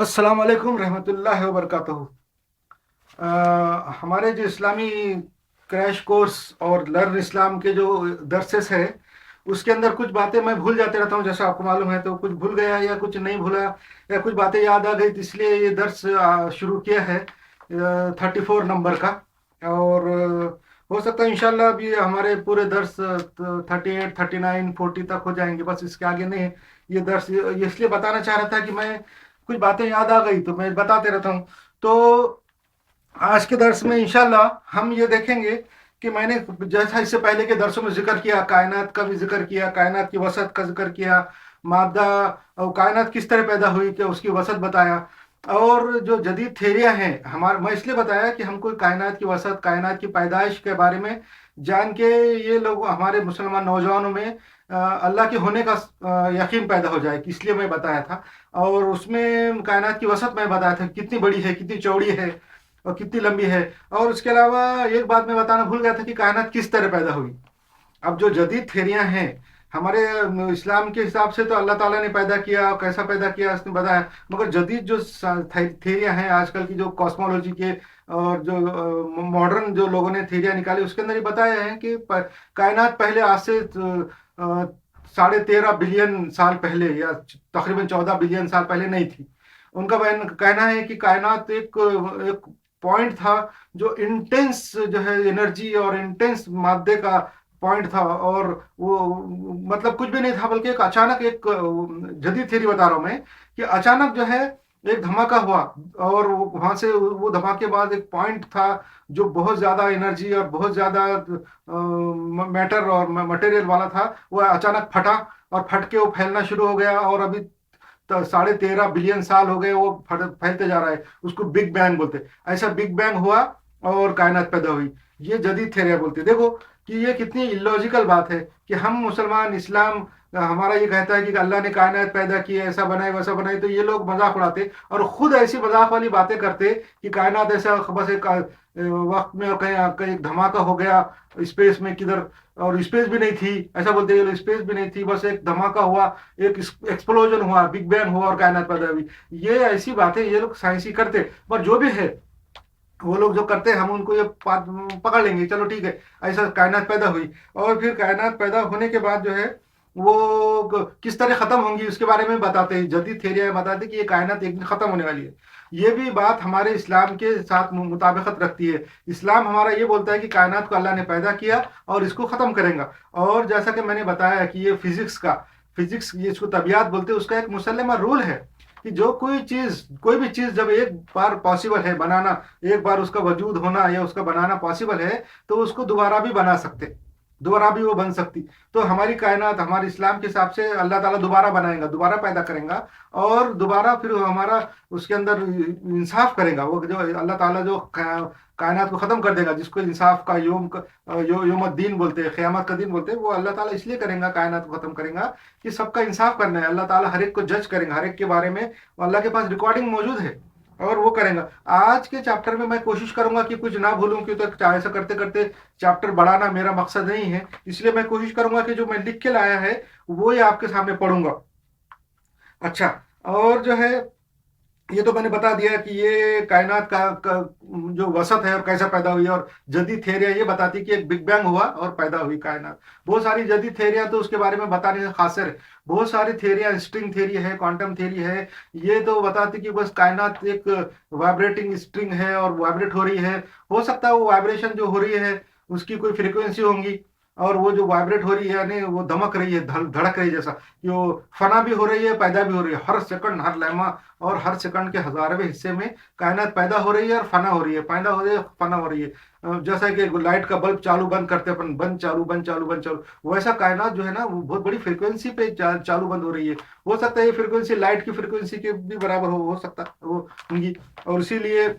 अस्सलाम वालेकुम रहमतुल्लाहि व बरकातहू। हमारे जो इस्लामी क्रैश कोर्स और लर्न इस्लाम के जो दर्सेस है उसके अंदर कुछ बातें मैं भूल जाते रहता हूँ, जैसा आपको मालूम है। तो कुछ भूल गया या कुछ नहीं भूला या कुछ बातें याद आ गई, तो इसलिए ये दर्स शुरू किया है 34 नंबर का। और हो सकता है इंशाल्लाह अभी हमारे पूरे दर्स 38 39 40 तक हो जाएंगे, बस इसके आगे नहीं। ये दर्स ये इसलिए बताना चाह रहा था कि मैं कुछ बातें याद आ गई तो मैं बताते रहता हूँ। तो आज के दर्स में इंशाल्लाह हम ये देखेंगे कि मैंने जैसा इससे पहले के दर्सों में जिक्र किया, कायनात का भी जिक्र किया, कायनात की वसत का जिक्र किया, मादा और कायनात किस तरह पैदा हुई कि उसकी वसत बताया। और जो जदीद थेरियां हैं हमारे, मैं इसलिए बताया कि हमको कायनात की वसत, कायनात की पैदाइश के बारे में जान के ये लोग हमारे मुसलमान नौजवानों में अल्लाह के होने का यकीन पैदा हो जाए, कि इसलिए मैं बताया था। और उसमें कायनात की वसत मैं बताया था कितनी बड़ी है, कितनी चौड़ी है और कितनी लंबी है। और उसके अलावा एक बात मैं बताना भूल गया था कि कायनात किस तरह पैदा हुई। अब जो जदीद थेरियां हैं हमारे इस्लाम के हिसाब से तो अल्लाह ताला ने पैदा किया, कैसा पैदा किया उसने बताया। मगर जदीद जो थेरियां हैं आजकल की, जो कॉस्मोलॉजी के और जो मॉडर्न जो लोगों ने थेरियां निकाली, उसके अंदर ये बताया है कि कायनात पहले आज से 13.5 बिलियन साल पहले या तकरीबन 14 बिलियन साल पहले नहीं थी। उनका कहना है कि कायनात एक एक पॉइंट था जो इंटेंस जो है एनर्जी और इंटेंस मादे का पॉइंट था। और वो मतलब कुछ भी नहीं था, बल्कि एक अचानक एक जदीद थ्योरी बता रहा हूं मैं, कि अचानक जो है एक धमाका हुआ। और वहां से वो धमाके के बाद एक पॉइंट था जो बहुत ज्यादा एनर्जी और बहुत ज्यादा मैटर और मटेरियल वाला था, वो अचानक फटा। और फट के वो फैलना शुरू हो गया, और अभी 13.5 बिलियन साल हो गए वो फैलते जा रहा है। उसको बिग बैंग बोलते हैं। ऐसा बिग बैंग हुआ और कायनात पैदा हुई। ये जदीद थ्योरी बोलते हैं। देखो कि ये कितनी इलॉजिकल बात है कि हम मुसलमान इस्लाम हमारा ये कहता है कि अल्लाह ने कायनात पैदा की है, ऐसा बनाए वैसा बनाए, तो ये लोग मजाक उड़ाते और खुद ऐसी मजाक वाली बातें करते कि कायनात ऐसा बस एक वक्त में और कहीं कहीं एक धमाका हो गया स्पेस में किधर, और स्पेस भी नहीं थी, ऐसा बोलते हैं। स्पेस भी नहीं थी, बस एक धमाका हुआ, एक एक्सप्लोजन हुआ, बिग बैंग हुआ और कायनात पैदा हुई। ये ऐसी बातें ये लोग साइंसी करते। पर जो भी है वो लोग जो करते हैं हम उनको ये बात पकड़ लेंगे, चलो ठीक है, ऐसा कायनात पैदा हुई। और फिर कायनात पैदा होने के बाद जो है वो किस तरह खत्म होंगी उसके बारे में बताते हैं। जदीद थ्योरी बताते हैं कि ये कायनात एक दिन खत्म होने वाली है। ये भी बात हमारे इस्लाम के साथ मुताबिकत रखती है। इस्लाम हमारा ये बोलता है कि कायनात को अल्लाह ने पैदा किया और इसको खत्म करेगा। और जैसा कि मैंने बताया कि ये फिजिक्स ये इसको तबियात बोलते हैं, उसका एक मुसल्लमा रूल है कि जो कोई भी चीज जब एक बार पॉसिबल है बनाना, एक बार उसका वजूद होना या उसका बनाना पॉसिबल है, तो उसको दोबारा भी बना सकते, दोबारा भी वो बन सकती। तो हमारी कायनात हमारे इस्लाम के हिसाब से अल्लाह ताला दोबारा बनाएगा, दोबारा पैदा करेगा। और दोबारा फिर हमारा उसके अंदर इंसाफ करेगा। वो जो अल्लाह ताला जो कायनात को खत्म कर देगा, जिसको इंसाफ का योम बोलते हैं, क़यामत का दिन बोलते हैं, वो अल्लाह ताला इसलिए करेगा, कायनात को खत्म करेगा कि सबका इंसाफ करना है। अल्लाह ताला हर एक को जज करेगा, हर एक के बारे में अल्लाह के पास रिकॉर्डिंग मौजूद है और वो करेगा। आज के चैप्टर में मैं कोशिश करूंगा कि कुछ ना भूलूं, क्यों तो ऐसा करते करते चैप्टर बढ़ाना मेरा मकसद नहीं है। इसलिए मैं कोशिश करूंगा कि जो मैं लिख के लाया है वो ही आपके सामने पढ़ूंगा। अच्छा, और जो है ये तो मैंने बता दिया कि ये कायनात का जो वसत है और कैसा पैदा हुई। और जदीद थ्योरियां ये बताती है कि एक बिग बैंग हुआ और पैदा हुई कायनात। बहुत सारी जदीद थ्योरियां तो उसके बारे में बताने से खासर है। बहुत सारी थ्योरियां, स्ट्रिंग थ्योरी है, क्वांटम थ्योरी है, ये तो बताती कि बस कायनात एक वाइब्रेटिंग स्ट्रिंग है और वाइब्रेट हो रही है। हो सकता है वो वाइब्रेशन जो हो रही है उसकी कोई फ्रिक्वेंसी होंगी, और वो जो वाइब्रेट हो रही है यानी वो धमक रही है, धड़क रही है, जैसा कि वो फना भी हो रही है, पैदा भी हो रही है। हर सेकंड, हर लम्हा और हर सेकंड के हजारवें हिस्से में कायनात पैदा हो रही है और फना हो रही है, पैदा हो रही है, फना हो रही है। जैसा कि लाइट का बल्ब चालू बंद करते अपन, बंद चालू बंद चालू बंद चालू, वैसा कायनात जो है ना वो बहुत बड़ी फ्रिक्वेंसी पे चालू बंद हो रही है। हो सकता है ये फ्रिक्वेंसी लाइट की फ्रिक्वेंसी के भी बराबर हो सकता है वो होंगी। और इसीलिए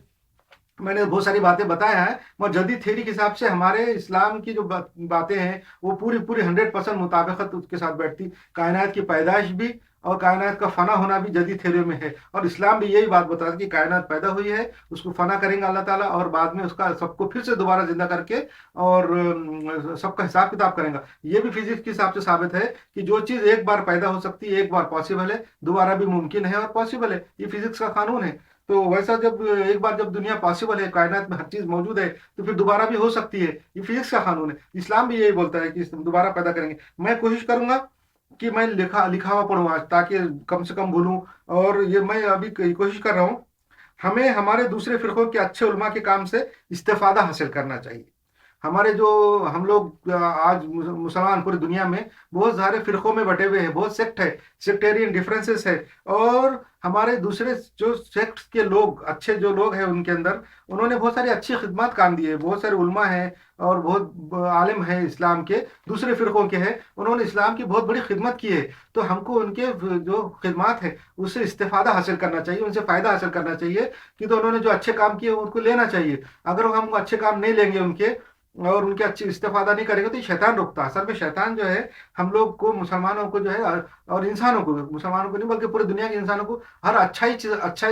मैंने बहुत सारी बातें बताया है। मगर जदीद थ्योरी के हिसाब से हमारे इस्लाम की जो बातें हैं वो पूरी पूरी 100% मुताबिकत उसके साथ बैठती। कायनात की पैदाइश भी और कायनात का फना होना भी जदीद थ्योरी में है। और इस्लाम भी यही बात बताता है कि कायनात पैदा हुई है, उसको फना करेंगे अल्लाह ताला, और बाद में उसका सबको फिर से दोबारा जिंदा करके और सबका हिसाब किताब करेंगे। ये भी फिजिक्स के हिसाब से साबित है कि जो चीज़ एक बार पैदा हो सकती है, एक बार पॉसिबल है, दोबारा भी मुमकिन है और पॉसिबल है। ये फिजिक्स का कानून है। तो वैसा जब एक बार जब दुनिया पॉसिबल है, कायनात में हर चीज मौजूद है, तो फिर दोबारा भी हो सकती है। ये फिजिक्स का कानून है। इस्लाम भी यही बोलता है कि दोबारा पैदा करेंगे। मैं कोशिश करूंगा कि मैं लिखा लिखा हुआ पढ़ूँ आज, ताकि कम से कम भूलूं। और ये मैं अभी कोशिश कर रहा हूँ, हमें हमारे दूसरे फिरकों के अच्छे उलमा के काम से इस्तेफादा हासिल करना चाहिए। हमारे जो हम लोग आज मुसलमान पूरी दुनिया में बहुत सारे फिरकों में बटे हुए हैं, बहुत सेक्ट है, सेक्टेरियन डिफरेंसेस है। और हमारे दूसरे जो सेक्ट के लोग, अच्छे जो लोग हैं उनके अंदर, उन्होंने बहुत सारी अच्छी खिदमत काम दी है। बहुत सारे उलमा हैं और बहुत आलिम हैं इस्लाम के, दूसरे फिरकों के हैं, उन्होंने इस्लाम की बहुत बड़ी खिदमत की है। तो हमको उनके जो खिदमत है उससे इस्तेफादा हासिल करना चाहिए, उनसे फ़ायदा हासिल करना चाहिए। कि तो उन्होंने जो अच्छे काम किए उनको लेना चाहिए। अगर हम अच्छे काम नहीं लेंगे उनके, और उनके अच्छी इस्तेफादा नहीं करेंगे, तो ये शैतान रुकता है। असल में शैतान जो है हम लोग को, मुसलमानों को जो है, और इंसानों को, मुसलमानों को नहीं बल्कि पूरी दुनिया के इंसानों को, हर अच्छाई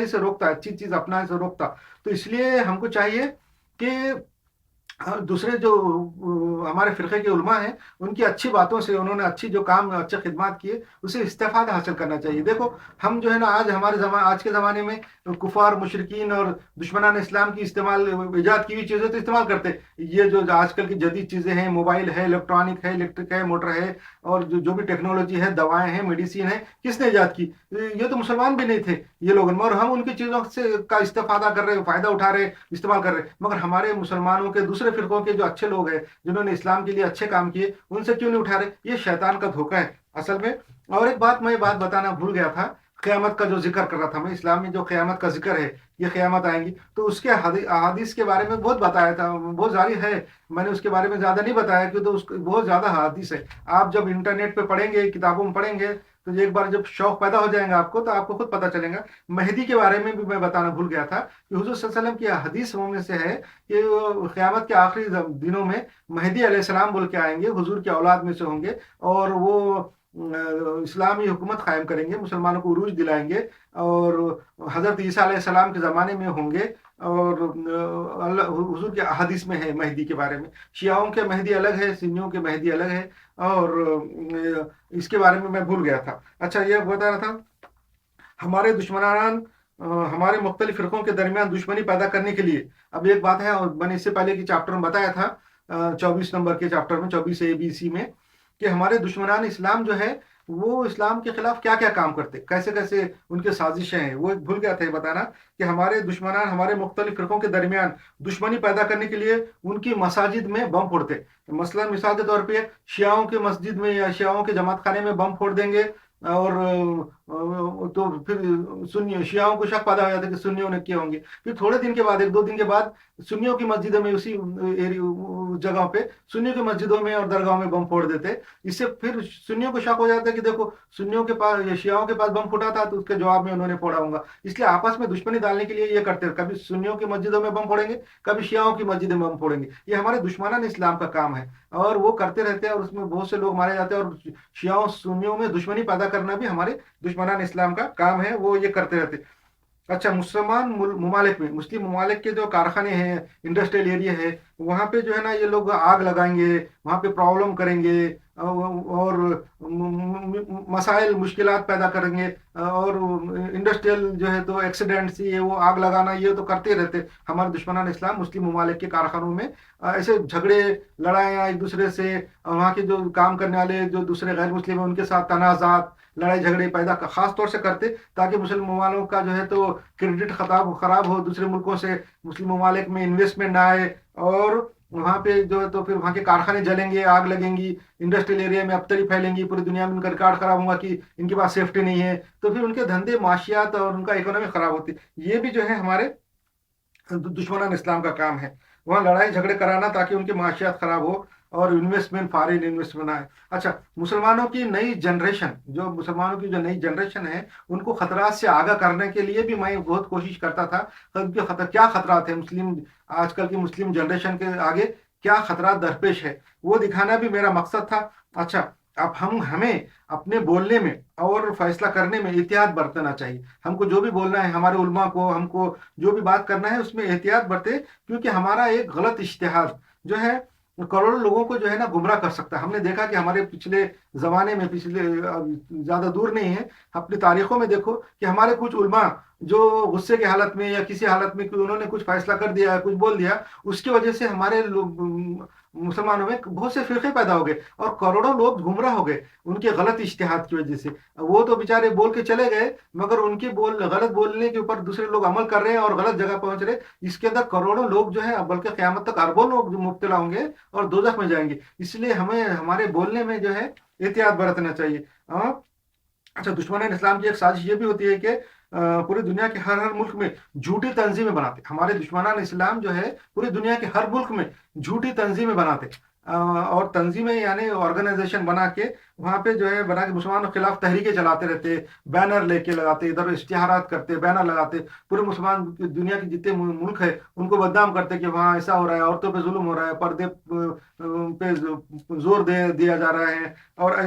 से रोकता है, अच्छी चीज अपनाने से रोकता। तो इसलिए हमको चाहिए कि दूसरे जो हमारे फिरके के उलमा हैं, उनकी अच्छी बातों से, उन्होंने अच्छी जो काम, अच्छे खिदमत किए, उसे इस्तेफादा हासिल करना चाहिए। देखो, हम जो है ना, आज के ज़माने में कुफार, मुशरिकीन और दुश्मनान इस्लाम की इस्तेमाल, ईजाद की हुई चीज़ें तो इस्तेमाल करते। ये जो आजकल की जदीद चीज़ें हैं, मोबाइल है, इलेक्ट्रॉनिक है, इलेक्ट्रिक है, मोटर है, और जो भी टेक्नोलॉजी है, दवाएं हैं, मेडिसिन है, किसने ईजाद की? ये तो मुसलमान भी नहीं थे ये लोग, और हम उनकी चीज़ों से का इस्तेफादा कर रहे, फ़ायदा उठा रहे, इस्तेमाल कर रहे। मगर हमारे मुसलमानों के दूसरे फिरकों के जो अच्छे लोग हैं, जिन्होंने इस्लाम के लिए अच्छे काम किए, उनसे क्यों नहीं उठा रहे? ये शैतान का धोखा है असल में। और एक बात मैं बात बताना भूल गया था, क़यामत का जो जिक्र कर रहा था मैं, इस्लाम में जो क़यामत का जिक्र है, ये क़यामत आएंगी, तो उसके अहादीस के बारे में बहुत बताया था, बहुत जारी है। मैंने उसके बारे में ज़्यादा नहीं बताया, क्योंकि तो उसके बहुत ज़्यादा अहादीस है। आप जब इंटरनेट पे पढ़ेंगे, किताबों में पढ़ेंगे, तो एक बार जब शौक पैदा हो जाएगा आपको, तो आपको खुद पता चलेगा। मेहदी के बारे में भी मैं बताना भूल गया था कि हुजूर सल्लल्लाहु अलैहि वसल्लम की हदीस में से है कि क़यामत के आखिरी दिनों में मेहदी अलैहिस्सलाम बोल के आएंगे, हुजूर की औलाद में से होंगे, और वो इस्लामी हुकूमत कायम करेंगे, मुसलमानों को उरूज दिलाएंगे, और हज़रत ईसा अलैहिस्सलाम के ज़माने में होंगे। और अल्लाह हुजूर के हदीस में है मेहदी के बारे में। शियाओं के मेहदी अलग है, सुन्नियों के मेहदी अलग है। और इसके बारे में मैं भूल गया था। अच्छा, ये बता रहा था, हमारे दुश्मनान हमारे मुख्तलिफ फ़िरक़ों के दरमियान दुश्मनी पैदा करने के लिए, अब एक बात है, और मैंने इससे पहले की चैप्टर में बताया था, 24 नंबर के चैप्टर में, 24 ए बी सी में, कि हमारे दुश्मनान इस्लाम जो है, वो इस्लाम के खिलाफ क्या क्या काम करते, कैसे कैसे उनके साजिशें हैं, वो भूल गया था ये बताना। कि हमारे दुश्मनान हमारे मुख्तलिफ फ़िरक़ों के दरमियान दुश्मनी पैदा करने के लिए उनकी मसाजिद में बम फोड़ते। मसलन मिसाल के तौर पे, शियाओं के मस्जिद में या शियाओं के जमात खाने में बम फोड़ देंगे, और तो फिर सुन्नी शियाओं को शक पैदा हो जाता है कि सुन्नियों ने किए होंगे। फिर थोड़े दिन के बाद, 1-2 दिन के बाद, सुन्नियों की मस्जिदों में, उसी जगह पे सुन्नियों की मस्जिदों में और दरगाहों में बम फोड़ देते। इससे फिर सुन्नियों को शक हो जाता है कि देखो, सुन्नियों के पास या शियाओं के पास बम फूटा था, तो उसके जवाब में उन्होंने फोड़ा होगा। इसलिए आपस में दुश्मनी डालने के लिए ये करते हैं, कभी सुन्नियों की मस्जिदों में बम फोड़ेंगे, कभी शियाओं की मस्जिदों में बम फोड़ेंगे। ये हमारे दुश्मनान इस्लाम का काम है, और वो करते रहते हैं, और उसमें बहुत से लोग मारे जाते हैं। और शियाओं सुन्नियों में दुश्मनी पैदा करना भी हमारे दुश्मनान इस्लाम का काम है, वो ये करते रहते। अच्छा, मुसलमान ममालिक में, मुस्लिम ममालिक के जो कारखाने हैं, इंडस्ट्रियल एरिया है, वहाँ पे जो है ना, ये लोग आग लगाएंगे, वहाँ पे प्रॉब्लम करेंगे, और मसाइल, मुश्किलात पैदा करेंगे। और इंडस्ट्रियल जो है, तो एक्सीडेंट्स, ये वो आग लगाना, ये तो करते रहते हमारे दुश्मनान इस्लाम मुस्लिम ममालिक के कारखानों में। ऐसे झगड़े, लड़ाइयाँ एक दूसरे से, वहाँ के जो काम करने वाले जो दूसरे गैर मुस्लिम हैं, उनके साथ तनाज़ात, लड़ाई झगड़े पैदा खास तौर से करते, ताकि मुसलमानों का जो है तो क्रेडिट खराब हो, दूसरे मुल्कों से मुस्लिम ममालिक में इन्वेस्टमेंट ना आए, और वहाँ पे जो है तो फिर वहाँ के कारखाने जलेंगे, आग लगेंगी, इंडस्ट्रियल एरिया में अबतरी फैलेंगी, पूरी दुनिया में उनका रिकॉर्ड खराब होगा कि इनके पास सेफ्टी नहीं है। तो फिर उनके धंधे, माशियात और उनका इकोनॉमी खराब होती। ये भी जो है हमारे दुश्मनान इस्लाम का काम है, वहाँ लड़ाई झगड़े कराना, ताकि उनकी माशियात खराब हो और इन्वेस्टमेंट, फॉरेन इन्वेस्टमेंट आए। अच्छा, मुसलमानों की नई जनरेशन, जो मुसलमानों की जो नई जनरेशन है, उनको खतरात से आगाह करने के लिए भी मैं बहुत कोशिश करता था। उनके क्या खतरात है, आजकल की मुस्लिम जनरेशन के आगे क्या खतरात दरपेश है, वो दिखाना भी मेरा मकसद था। अच्छा, अब हमें अपने बोलने में और फैसला करने में एहतियात बरतना चाहिए। हमको जो भी बोलना है, हमारे उलमा को हमको जो भी बात करना है उसमें एहतियात बरते, क्योंकि हमारा एक गलत इज्तिहाद जो है करोड़ों लोगों को जो है ना गुमराह कर सकता है। हमने देखा कि हमारे पिछले जमाने में, पिछले ज्यादा दूर नहीं है, अपनी तारीखों में देखो कि हमारे कुछ उलमा जो गुस्से की हालत में या किसी हालत में उन्होंने कुछ फैसला कर दिया, कुछ बोल दिया, उसकी वजह से हमारे मुसलमानों में बहुत से फिरके पैदा हो गए और करोड़ों लोग गुमराह हो गए उनके गलत इज्तिहाद की वजह से। वो तो बेचारे बोल के चले गए, मगर उनके गलत बोलने के ऊपर दूसरे लोग अमल कर रहे हैं और गलत जगह पहुंच रहे। इसके अंदर करोड़ों लोग जो है, बल्कि क़यामत तक अरबों लोग जो मुब्तला होंगे और दोजख में जाएंगे। इसलिए हमें हमारे बोलने में जो है एहतियात बरतना चाहिए। अच्छा, दुश्मन इस्लाम की एक साजिश ये भी होती है कि पूरी दुनिया के हर मुल्क में झूठी तंजीमें बनाते। हमारे दुश्मनान इस्लाम जो है पूरी दुनिया के हर मुल्क में झूठी तंजीमें बनाते, और तंजीमें यानी ऑर्गेनाइजेशन बना के वहाँ पे जो है बना के मुसलमानों के खिलाफ तहरीकें चलाते रहते, बैनर लेके लगाते, इधर इश्तिहारात करते, बैनर लगाते, पूरे मुसलमान दुनिया के जितने मुल्क है उनको बदनाम करते कि वहाँ ऐसा हो रहा है, औरतों पे जुल्म हो रहा है, पर्दे पे जोर दे दिया जा रहा है, और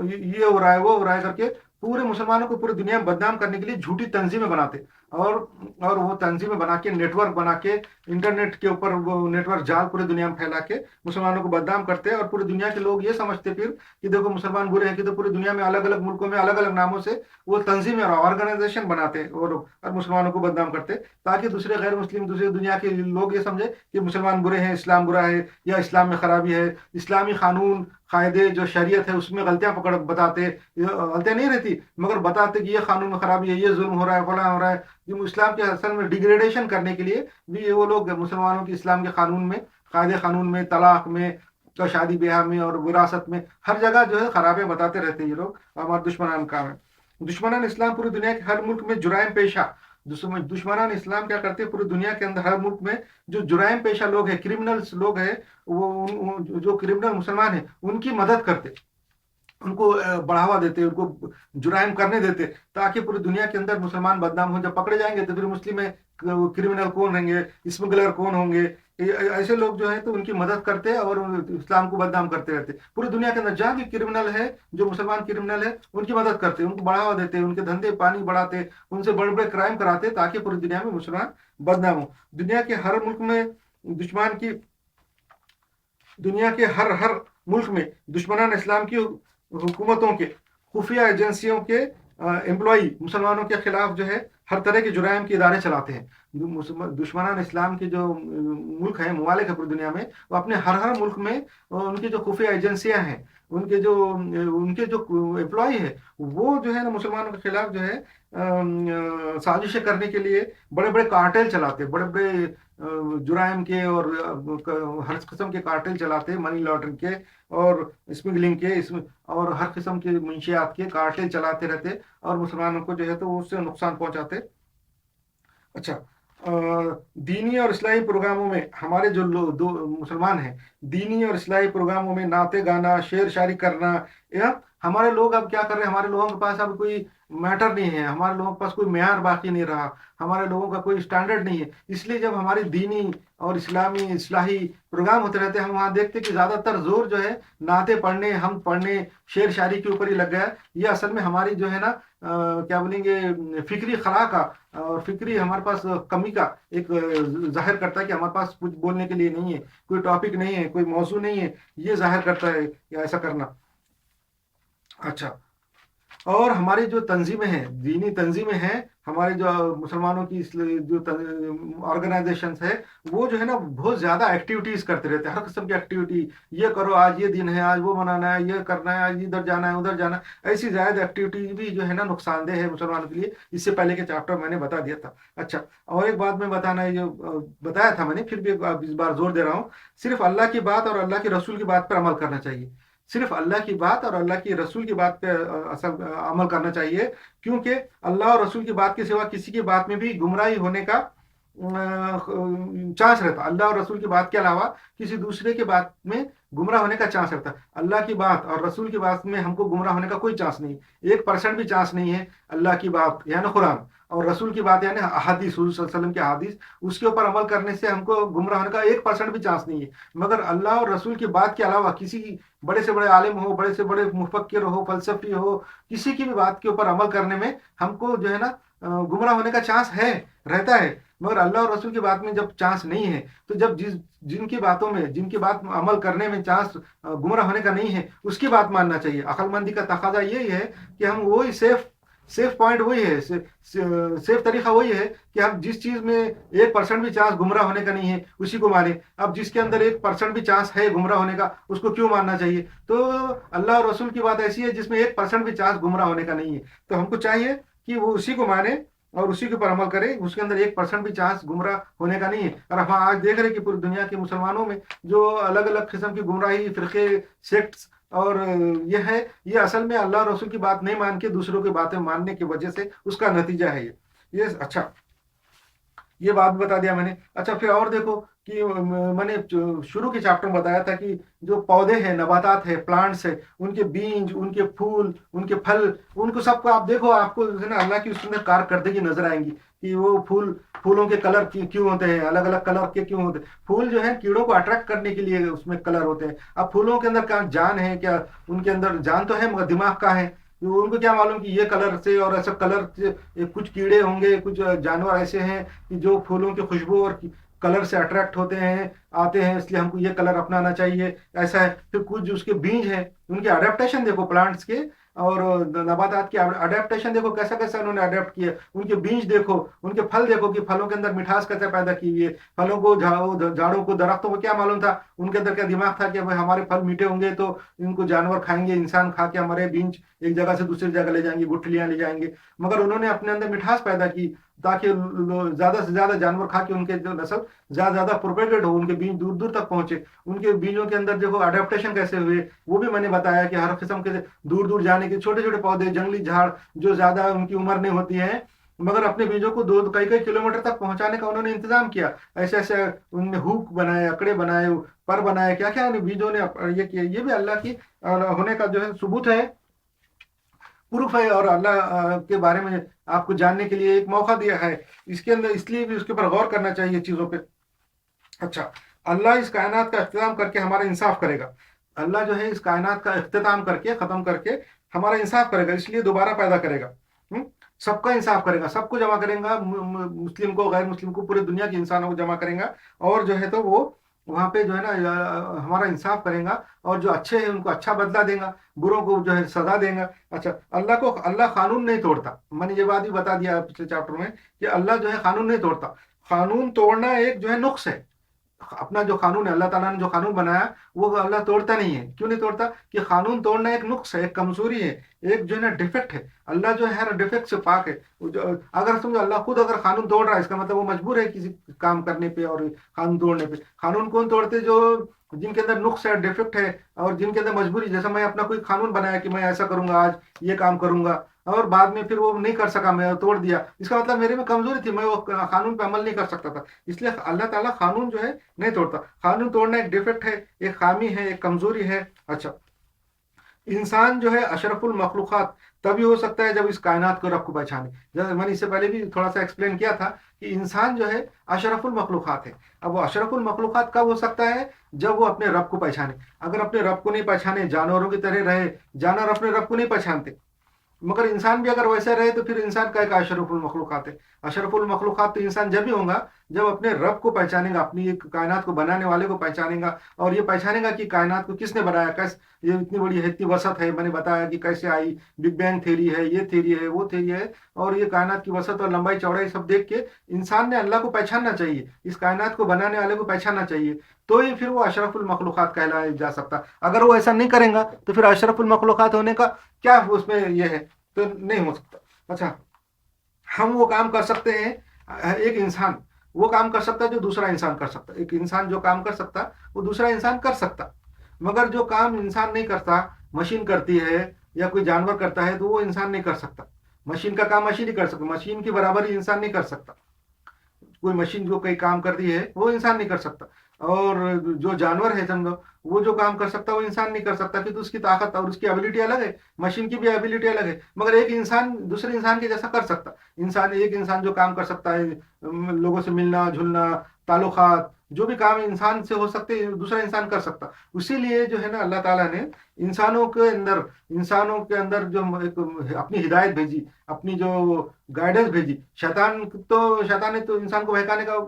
ये हो रहा है, वो हो रहा है करके पूरे मुसलमानों को पूरी दुनिया में बदनाम करने के लिए झूठी तंजीमें बनाते। और और वो तंजीमें बना के, नेटवर्क बना के, इंटरनेट के ऊपर वो नेटवर्क जाल पूरी दुनिया में फैला के मुसलमानों को बदनाम करते हैं। और पूरी दुनिया के लोग ये समझते फिर कि देखो मुसलमान बुरे हैं, कि तो पूरी दुनिया में अलग अलग मुल्कों में अलग अलग नामों से वो तंजीमें और ऑर्गेनाइजेशन बनाते हैं और मुसलमानों को बदनाम करते, ताकि दूसरे गैर मुस्लिम, दूसरी दुनिया के लोग ये समझे कि मुसलमान बुरे हैं, इस्लाम बुरा है, या इस्लाम में खराबी है। इस्लामी कानून कायदे जो शरीयत है उसमें गलतियां पकड़ बताते, गलतियां नहीं रहती मगर बताते कि ये कानून में खराबी है, ये जुल्म हो रहा है, फला हो रहा है। ये इस्लाम के असल में डिग्रेडेशन करने के लिए भी वो लोग मुसलमानों के इस्लाम के कानून में, कायदे कानून में, तलाक में, तो शादी ब्याह में और विरासत में हर जगह जो है खराबे बताते रहते हैं ये लोग। हमारे दुश्मनान काम है। दुश्मनान इस्लाम पूरी दुनिया के हर मुल्क में जुराइम पेशा, दुश्मनान इस्लाम क्या करते हैं, पूरी दुनिया के अंदर हर मुल्क में जो जुराइम पेशा लोग हैं, क्रिमिनल्स लोग हैं, वो जो क्रिमिनल मुसलमान हैं उनकी मदद करते, उनको बढ़ावा देते, उनको जुराइम करने देते, ताकि पूरी दुनिया के अंदर मुसलमान बदनाम हो। जब पकड़े जाएंगे तो फिर मुस्लिम में क्रिमिनल कौन होंगे, स्मगलर कौन होंगे, ऐसे लोग जो है तो उनकी मदद करते और इस्लाम को बदनाम करते रहते। पूरी दुनिया के अंदर जहाँ भी क्रिमिनल है, जो मुसलमान क्रिमिनल है, उनकी मदद करते, उनको बढ़ावा देते, उनके धंधे पानी बढ़ाते, उनसे बड़े बड़े क्राइम कराते, ताकि पूरी दुनिया में मुसलमान बदनाम हो। दुनिया के हर हर मुल्क में दुश्मनान इस्लाम की हुकूमतों के खुफिया एजेंसियों के एम्प्लॉई मुसलमानों के खिलाफ जो है हर तरह के जुराइम के इदारे चलाते हैं। दुश्मनान इस्लाम के जो मुल्क हैं, ममालिक है पूरी दुनिया में, वो अपने हर हर मुल्क में उनकी जो खुफिया एजेंसियां हैं, उनके जो एम्प्लॉय है, वो जो है ना मुसलमानों के खिलाफ जो है साजिशें करने के लिए बड़े बड़े कार्टेल चलाते, बड़े बड़े जुराइम के और हर किस्म के कार्टेल चलाते, मनी लॉन्ड्रिंग के और स्मगलिंग के, इसमें और हर किस्म के मंशियात के कार्टेल चलाते रहते और मुसलमानों को जो है तो उससे नुकसान पहुंचाते। अच्छा, दीनी और इस्लाही प्रोग्रामों में हमारे जो दो मुसलमान हैं, दीनी और इस्लाही प्रोग्रामों में नाते गाना, शेर शायरी करना, या हमारे लोग अब क्या कर रहे हैं, हमारे लोगों के पास अब कोई मैटर नहीं है, हमारे लोगों के पास कोई मेयार बाकी नहीं रहा, हमारे लोगों का कोई स्टैंडर्ड नहीं है। इसलिए जब हमारी दीनी और इस्लामी इस्लाही प्रोग्राम होते रहते हैं, हम वहाँ देखते हैं कि ज़्यादातर जोर जो है नाते पढ़ने, हम पढ़ने, शेर शायरी के ऊपर ही लग गया है। ये असल में हमारी जो है ना क्या बोलेंगे, फिक्री खला का और फिक्री हमारे पास कमी का एक जाहिर करता है कि हमारे पास कुछ बोलने के लिए नहीं है, कोई टॉपिक नहीं है, कोई मौजू नहीं है, ये जाहिर करता है कि ऐसा करना। अच्छा, और हमारी जो तंजीमें हैं, दीनी तंजीमें हैं, हमारे जो मुसलमानों की जो ऑर्गेनाइजेशंस है, वो जो है ना बहुत ज़्यादा एक्टिविटीज़ करते रहते हैं, हर किस्म की एक्टिविटी। ये करो, आज ये दिन है, आज वो मनाना है, ये करना है, आज इधर जाना है, उधर जाना है। ऐसी ज़्यादा एक्टिविटी भी जो है ना नुकसानदेह है मुसलमानों के लिए। इससे पहले के चैप्टर मैंने बता दिया था। अच्छा, और एक बात मैं बताना है, जो बताया था मैंने, फिर भी इस बार जोर दे रहा हूँ, सिर्फ अल्लाह की बात और अल्लाह के रसूल की बात पर अमल करना चाहिए। सिर्फ अल्लाह की बात और अल्लाह की रसूल की बात पे असल अमल करना चाहिए, क्योंकि अल्लाह और रसूल की बात के सिवा किसी की बात में भी गुमराही होने का चांस रहता। अल्लाह और रसूल की बात के अलावा किसी दूसरे की बात में गुमराह होने का चांस रहता है। अल्लाह की बात और रसूल की बात में हमको गुमराह होने का कोई चांस नहीं, 1% भी चांस नहीं है। अल्लाह की बात यानी कुरान और रसूल की बात यानी अहादीस, हुजूर सल्लल्लाहु अलैहि वसल्लम की अहादीस, उसके ऊपर अमल करने से हमको गुमराह होने का 1% भी चांस नहीं है। मगर अल्लाह और रसूल की बात के अलावा किसी बड़े से बड़े आलिम हो, बड़े से बड़े मुफक्किर हो, फलसफी हो, किसी की भी बात के ऊपर अमल करने में हमको जो है ना गुमराह होने का चांस है, रहता है। मगर अल्लाह और रसूल की बात में जब चांस नहीं है, तो जब जिनकी बातों में, जिनकी बात अमल करने में चांस गुमराह होने का नहीं है, उसकी बात मानना चाहिए। अक्लमंदी का तकाजा यही है कि हम वही सेफ पॉइंट वही है, सेफ तरीका वही है कि हम जिस चीज में 1% भी चांस गुमराह होने का नहीं है उसी को माने। अब जिसके अंदर 1% भी चांस है गुमराह होने का, उसको क्यों मानना चाहिए? तो अल्लाह और रसूल की बात ऐसी है जिसमें 1% भी चांस गुमराह होने का नहीं है, तो हमको चाहिए कि वो उसी को माने और उसी के ऊपर अमल करे, उसके अंदर 1% भी चांस गुमराह होने का नहीं है। और हम आज देख रहे हैं कि पूरी दुनिया के मुसलमानों में जो अलग अलग किस्म की गुमराही फिरके, सेक्ट्स और ये है, ये असल में अल्लाह और रसूल की बात नहीं मान के दूसरों की बातें मानने की वजह से उसका नतीजा है ये। अच्छा, ये बात भी बता दिया मैंने। अच्छा, फिर और देखो कि मैंने शुरू के चैप्टर में बताया था कि जो पौधे हैं, नबातात है, प्लांट्स है, उनके बीज, उनके फूल, उनके फल, उनको सबको आप देखो, आपको जो है ना अल्लाह की उसके अंदर कारकर्दगी नजर आएंगी कि वो फूलों के कलर क्यों होते हैं, अलग अलग कलर के क्यों होते हैं। फूल जो है कीड़ों को अट्रैक्ट करने के लिए उसमें कलर होते हैं। अब फूलों के अंदर क्या जान है? क्या उनके अंदर जान तो है मगर दिमाग का है? तो उनको क्या मालूम कि ये कलर से और ऐसा कलर से कुछ कीड़े होंगे, कुछ जानवर ऐसे हैं कि जो फूलों की खुशबू और कलर से अट्रैक्ट होते हैं, आते हैं, इसलिए हमको ये कलर अपनाना चाहिए, ऐसा है। फिर कुछ जो उसके बीज हैं, उनके अडेप्टेशन देखो प्लांट्स के और नबातात के अडेप्टेशन देखो, कैसा कैसा उन्होंने अडेप्ट किया। उनके बीज देखो, उनके फल देखो कि फलों के अंदर मिठास कैसे पैदा की हुई है। फलों को, झाड़ों को, दरख्तों को क्या मालूम था? उनके अंदर क्या दिमाग था कि भाई हमारे फल मीठे होंगे तो इनको जानवर खाएंगे, इंसान खा के हमारे बीज एक जगह से दूसरी जगह ले जाएंगे, गुठलियां ले जाएंगे। मगर उन्होंने अपने अंदर मिठास पैदा की ताकि ज्यादा से ज्यादा जानवर खा के उनके जो नस्ल ज्यादा ज्यादा प्रोपेगेट हो, उनके बीज दूर दूर तक पहुंचे। उनके बीजों के अंदर देखो अडेप्टेशन कैसे हुए, वो भी मैंने बताया कि हर किस्म के दूर दूर जाने के छोटे छोटे पौधे, जंगली झाड़ जो ज्यादा उनकी उम्र नहीं होती है, मगर अपने बीजों को दो कई कई किलोमीटर तक पहुंचाने का उन्होंने इंतजाम किया। ऐसे ऐसे उनने हुक बनाए, अकड़े बनाए, पर बनाए, क्या क्या बीजों ने ये किया। ये भी अल्लाह की होने का जो है सबूत है, प्रूफ है, और अल्लाह के बारे में आपको जानने के लिए एक मौका दिया है इसके अंदर, इसलिए भी उसके ऊपर गौर करना चाहिए चीजों पे। अच्छा, अल्लाह इस कायनात का इख्तिताम करके हमारा इंसाफ करेगा। अल्लाह जो है इस कायनात का इख्तिताम करके, खत्म करके हमारा इंसाफ करेगा, इसलिए दोबारा पैदा करेगा। हम्म? सबका इंसाफ करेगा, सबको जमा करेगा, मुस्लिम को, गैर मुस्लिम को, पूरी दुनिया के इंसानों को जमा करेगा। और जो है तो वो वहां पे जो है ना हमारा इंसाफ करेगा, और जो अच्छे हैं उनको अच्छा बदला देगा, बुरों को जो है सजा देगा। अच्छा, अल्लाह कानून नहीं तोड़ता। मैंने ये बात भी बता दिया पिछले चैप्टर में कि अल्लाह जो है कानून नहीं तोड़ता। कानून तोड़ना एक जो है नुक्स है। अपना जो कानून है, अल्लाह ताला ने जो कानून बनाया वो अल्लाह तोड़ता नहीं है। क्यों नहीं तोड़ता? कि कानून तोड़ना एक नुक्स है, एक कमजोरी है, एक जो है ना डिफेक्ट है। अल्लाह जो है हर डिफेक्ट से पाक है। अगर समझो अल्लाह खुद अगर कानून तोड़ रहा है, इसका मतलब वो मजबूर है किसी काम करने पे और कानून तोड़ने पे। कानून कौन तोड़ते? जो जिनके अंदर नुक्स है, डिफेक्ट है, और जिनके अंदर मजबूरी। जैसे मैं अपना कोई कानून बनाया कि मैं ऐसा करूंगा, आज ये काम करूंगा, और बाद में फिर वो नहीं कर सका, मैं तोड़ दिया, इसका मतलब मेरे में कमजोरी थी, मैं वो कानून पे अमल नहीं कर सकता था। इसलिए अल्लाह ताला कानून जो है नहीं तोड़ता। कानून तोड़ना एक डिफेक्ट है, एक खामी है, एक कमजोरी है। अच्छा, इंसान जो है अशरफुल मखलूक़ात तभी हो सकता है जब इस कायनात को, रब को पहचाने। जैसे मैंने इससे पहले भी थोड़ा सा एक्सप्लेन किया था कि इंसान जो है अशरफुल मखलूक़ात है। अब वो अशरफुल मखलूक़ात कब हो सकता है? जब वो अपने रब को पहचाने। अगर अपने रब को नहीं पहचाने, जानवरों की तरह रहे, जानवर अपने रब को नहीं पहचानते, मगर इंसान भी अगर वैसे रहे तो फिर इंसान का एक अशरफुल मखलूक़ात है। अशरफुल मखलूक़ात तो इंसान जब भी होगा जब अपने रब को पहचानेगा, अपनी एक कायनात को बनाने वाले को पहचानेगा, और ये पहचानेगा कि कायनात को किसने बनाया, कैसे ये इतनी बड़ी है, इतनी वसत है। मैंने बताया कि कैसे आई, बिग बैंग थ्योरी है, ये थ्योरी है, वो थ्योरी है, और ये कायनात की वसत और लंबाई चौड़ाई सब देख के इंसान ने अल्लाह को पहचानना चाहिए, इस कायनात को बनाने वाले को पहचानना चाहिए। तो ही फिर वो अशरफुल मखलूक़ात कहलाया जा सकता। अगर वो ऐसा नहीं करेंगे तो फिर अशरफुल मखलूक़ात होने का क्या उसमें ये है? तो नहीं हो सकता। अच्छा, हम वो काम कर सकते हैं, एक इंसान वो काम कर सकता है जो दूसरा इंसान कर सकता है। एक इंसान जो काम कर सकता वो दूसरा इंसान कर सकता। मगर जो काम इंसान नहीं करता, मशीन करती है या कोई जानवर करता है, तो वो इंसान नहीं कर सकता। मशीन का काम मशीन ही कर सकता, मशीन की बराबरी इंसान नहीं कर सकता। कोई मशीन जो कई काम करती है वो इंसान नहीं कर सकता, और जो जानवर है समझो, वो जो काम कर सकता है वो इंसान नहीं कर सकता, क्योंकि उसकी ताकत और उसकी एबिलिटी अलग है, मशीन की भी एबिलिटी अलग है। मगर एक इंसान दूसरे इंसान के जैसा कर सकता, एक इंसान जो काम कर सकता है, लोगों से मिलना जुलना, ताल्लुकात, जो भी काम इंसान से हो सकते हैं दूसरा इंसान कर सकता। इसीलिए जो है ना अल्लाह ताला ने इंसानों के अंदर जो एक अपनी हिदायत भेजी, अपनी जो गाइडेंस भेजी। शैतान ने तो इंसान को बहकाने का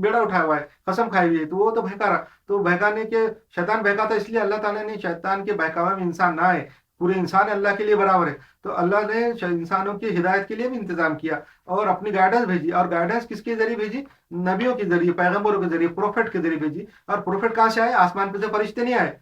बेड़ा उठाया हुआ है, कसम खाई हुई है, तो वो तो बहका रहा। तो बहकाने के शैतान बहकाता, इसलिए अल्लाह ताला ने शैतान के बहकावे में इंसान ना आए। पूरे इंसान अल्लाह के लिए बराबर है, तो अल्लाह ने इंसानों की हिदायत के लिए भी इंतजाम किया और अपनी गाइडेंस भेजी। और गाइडेंस किसके जरिए भेजी? नबियों के जरिए, पैगंबरों के जरिए, प्रोफेट के जरिए भेजी। और प्रोफेट कहाँ से आए? आसमान पे से फरिश्ते नहीं आए,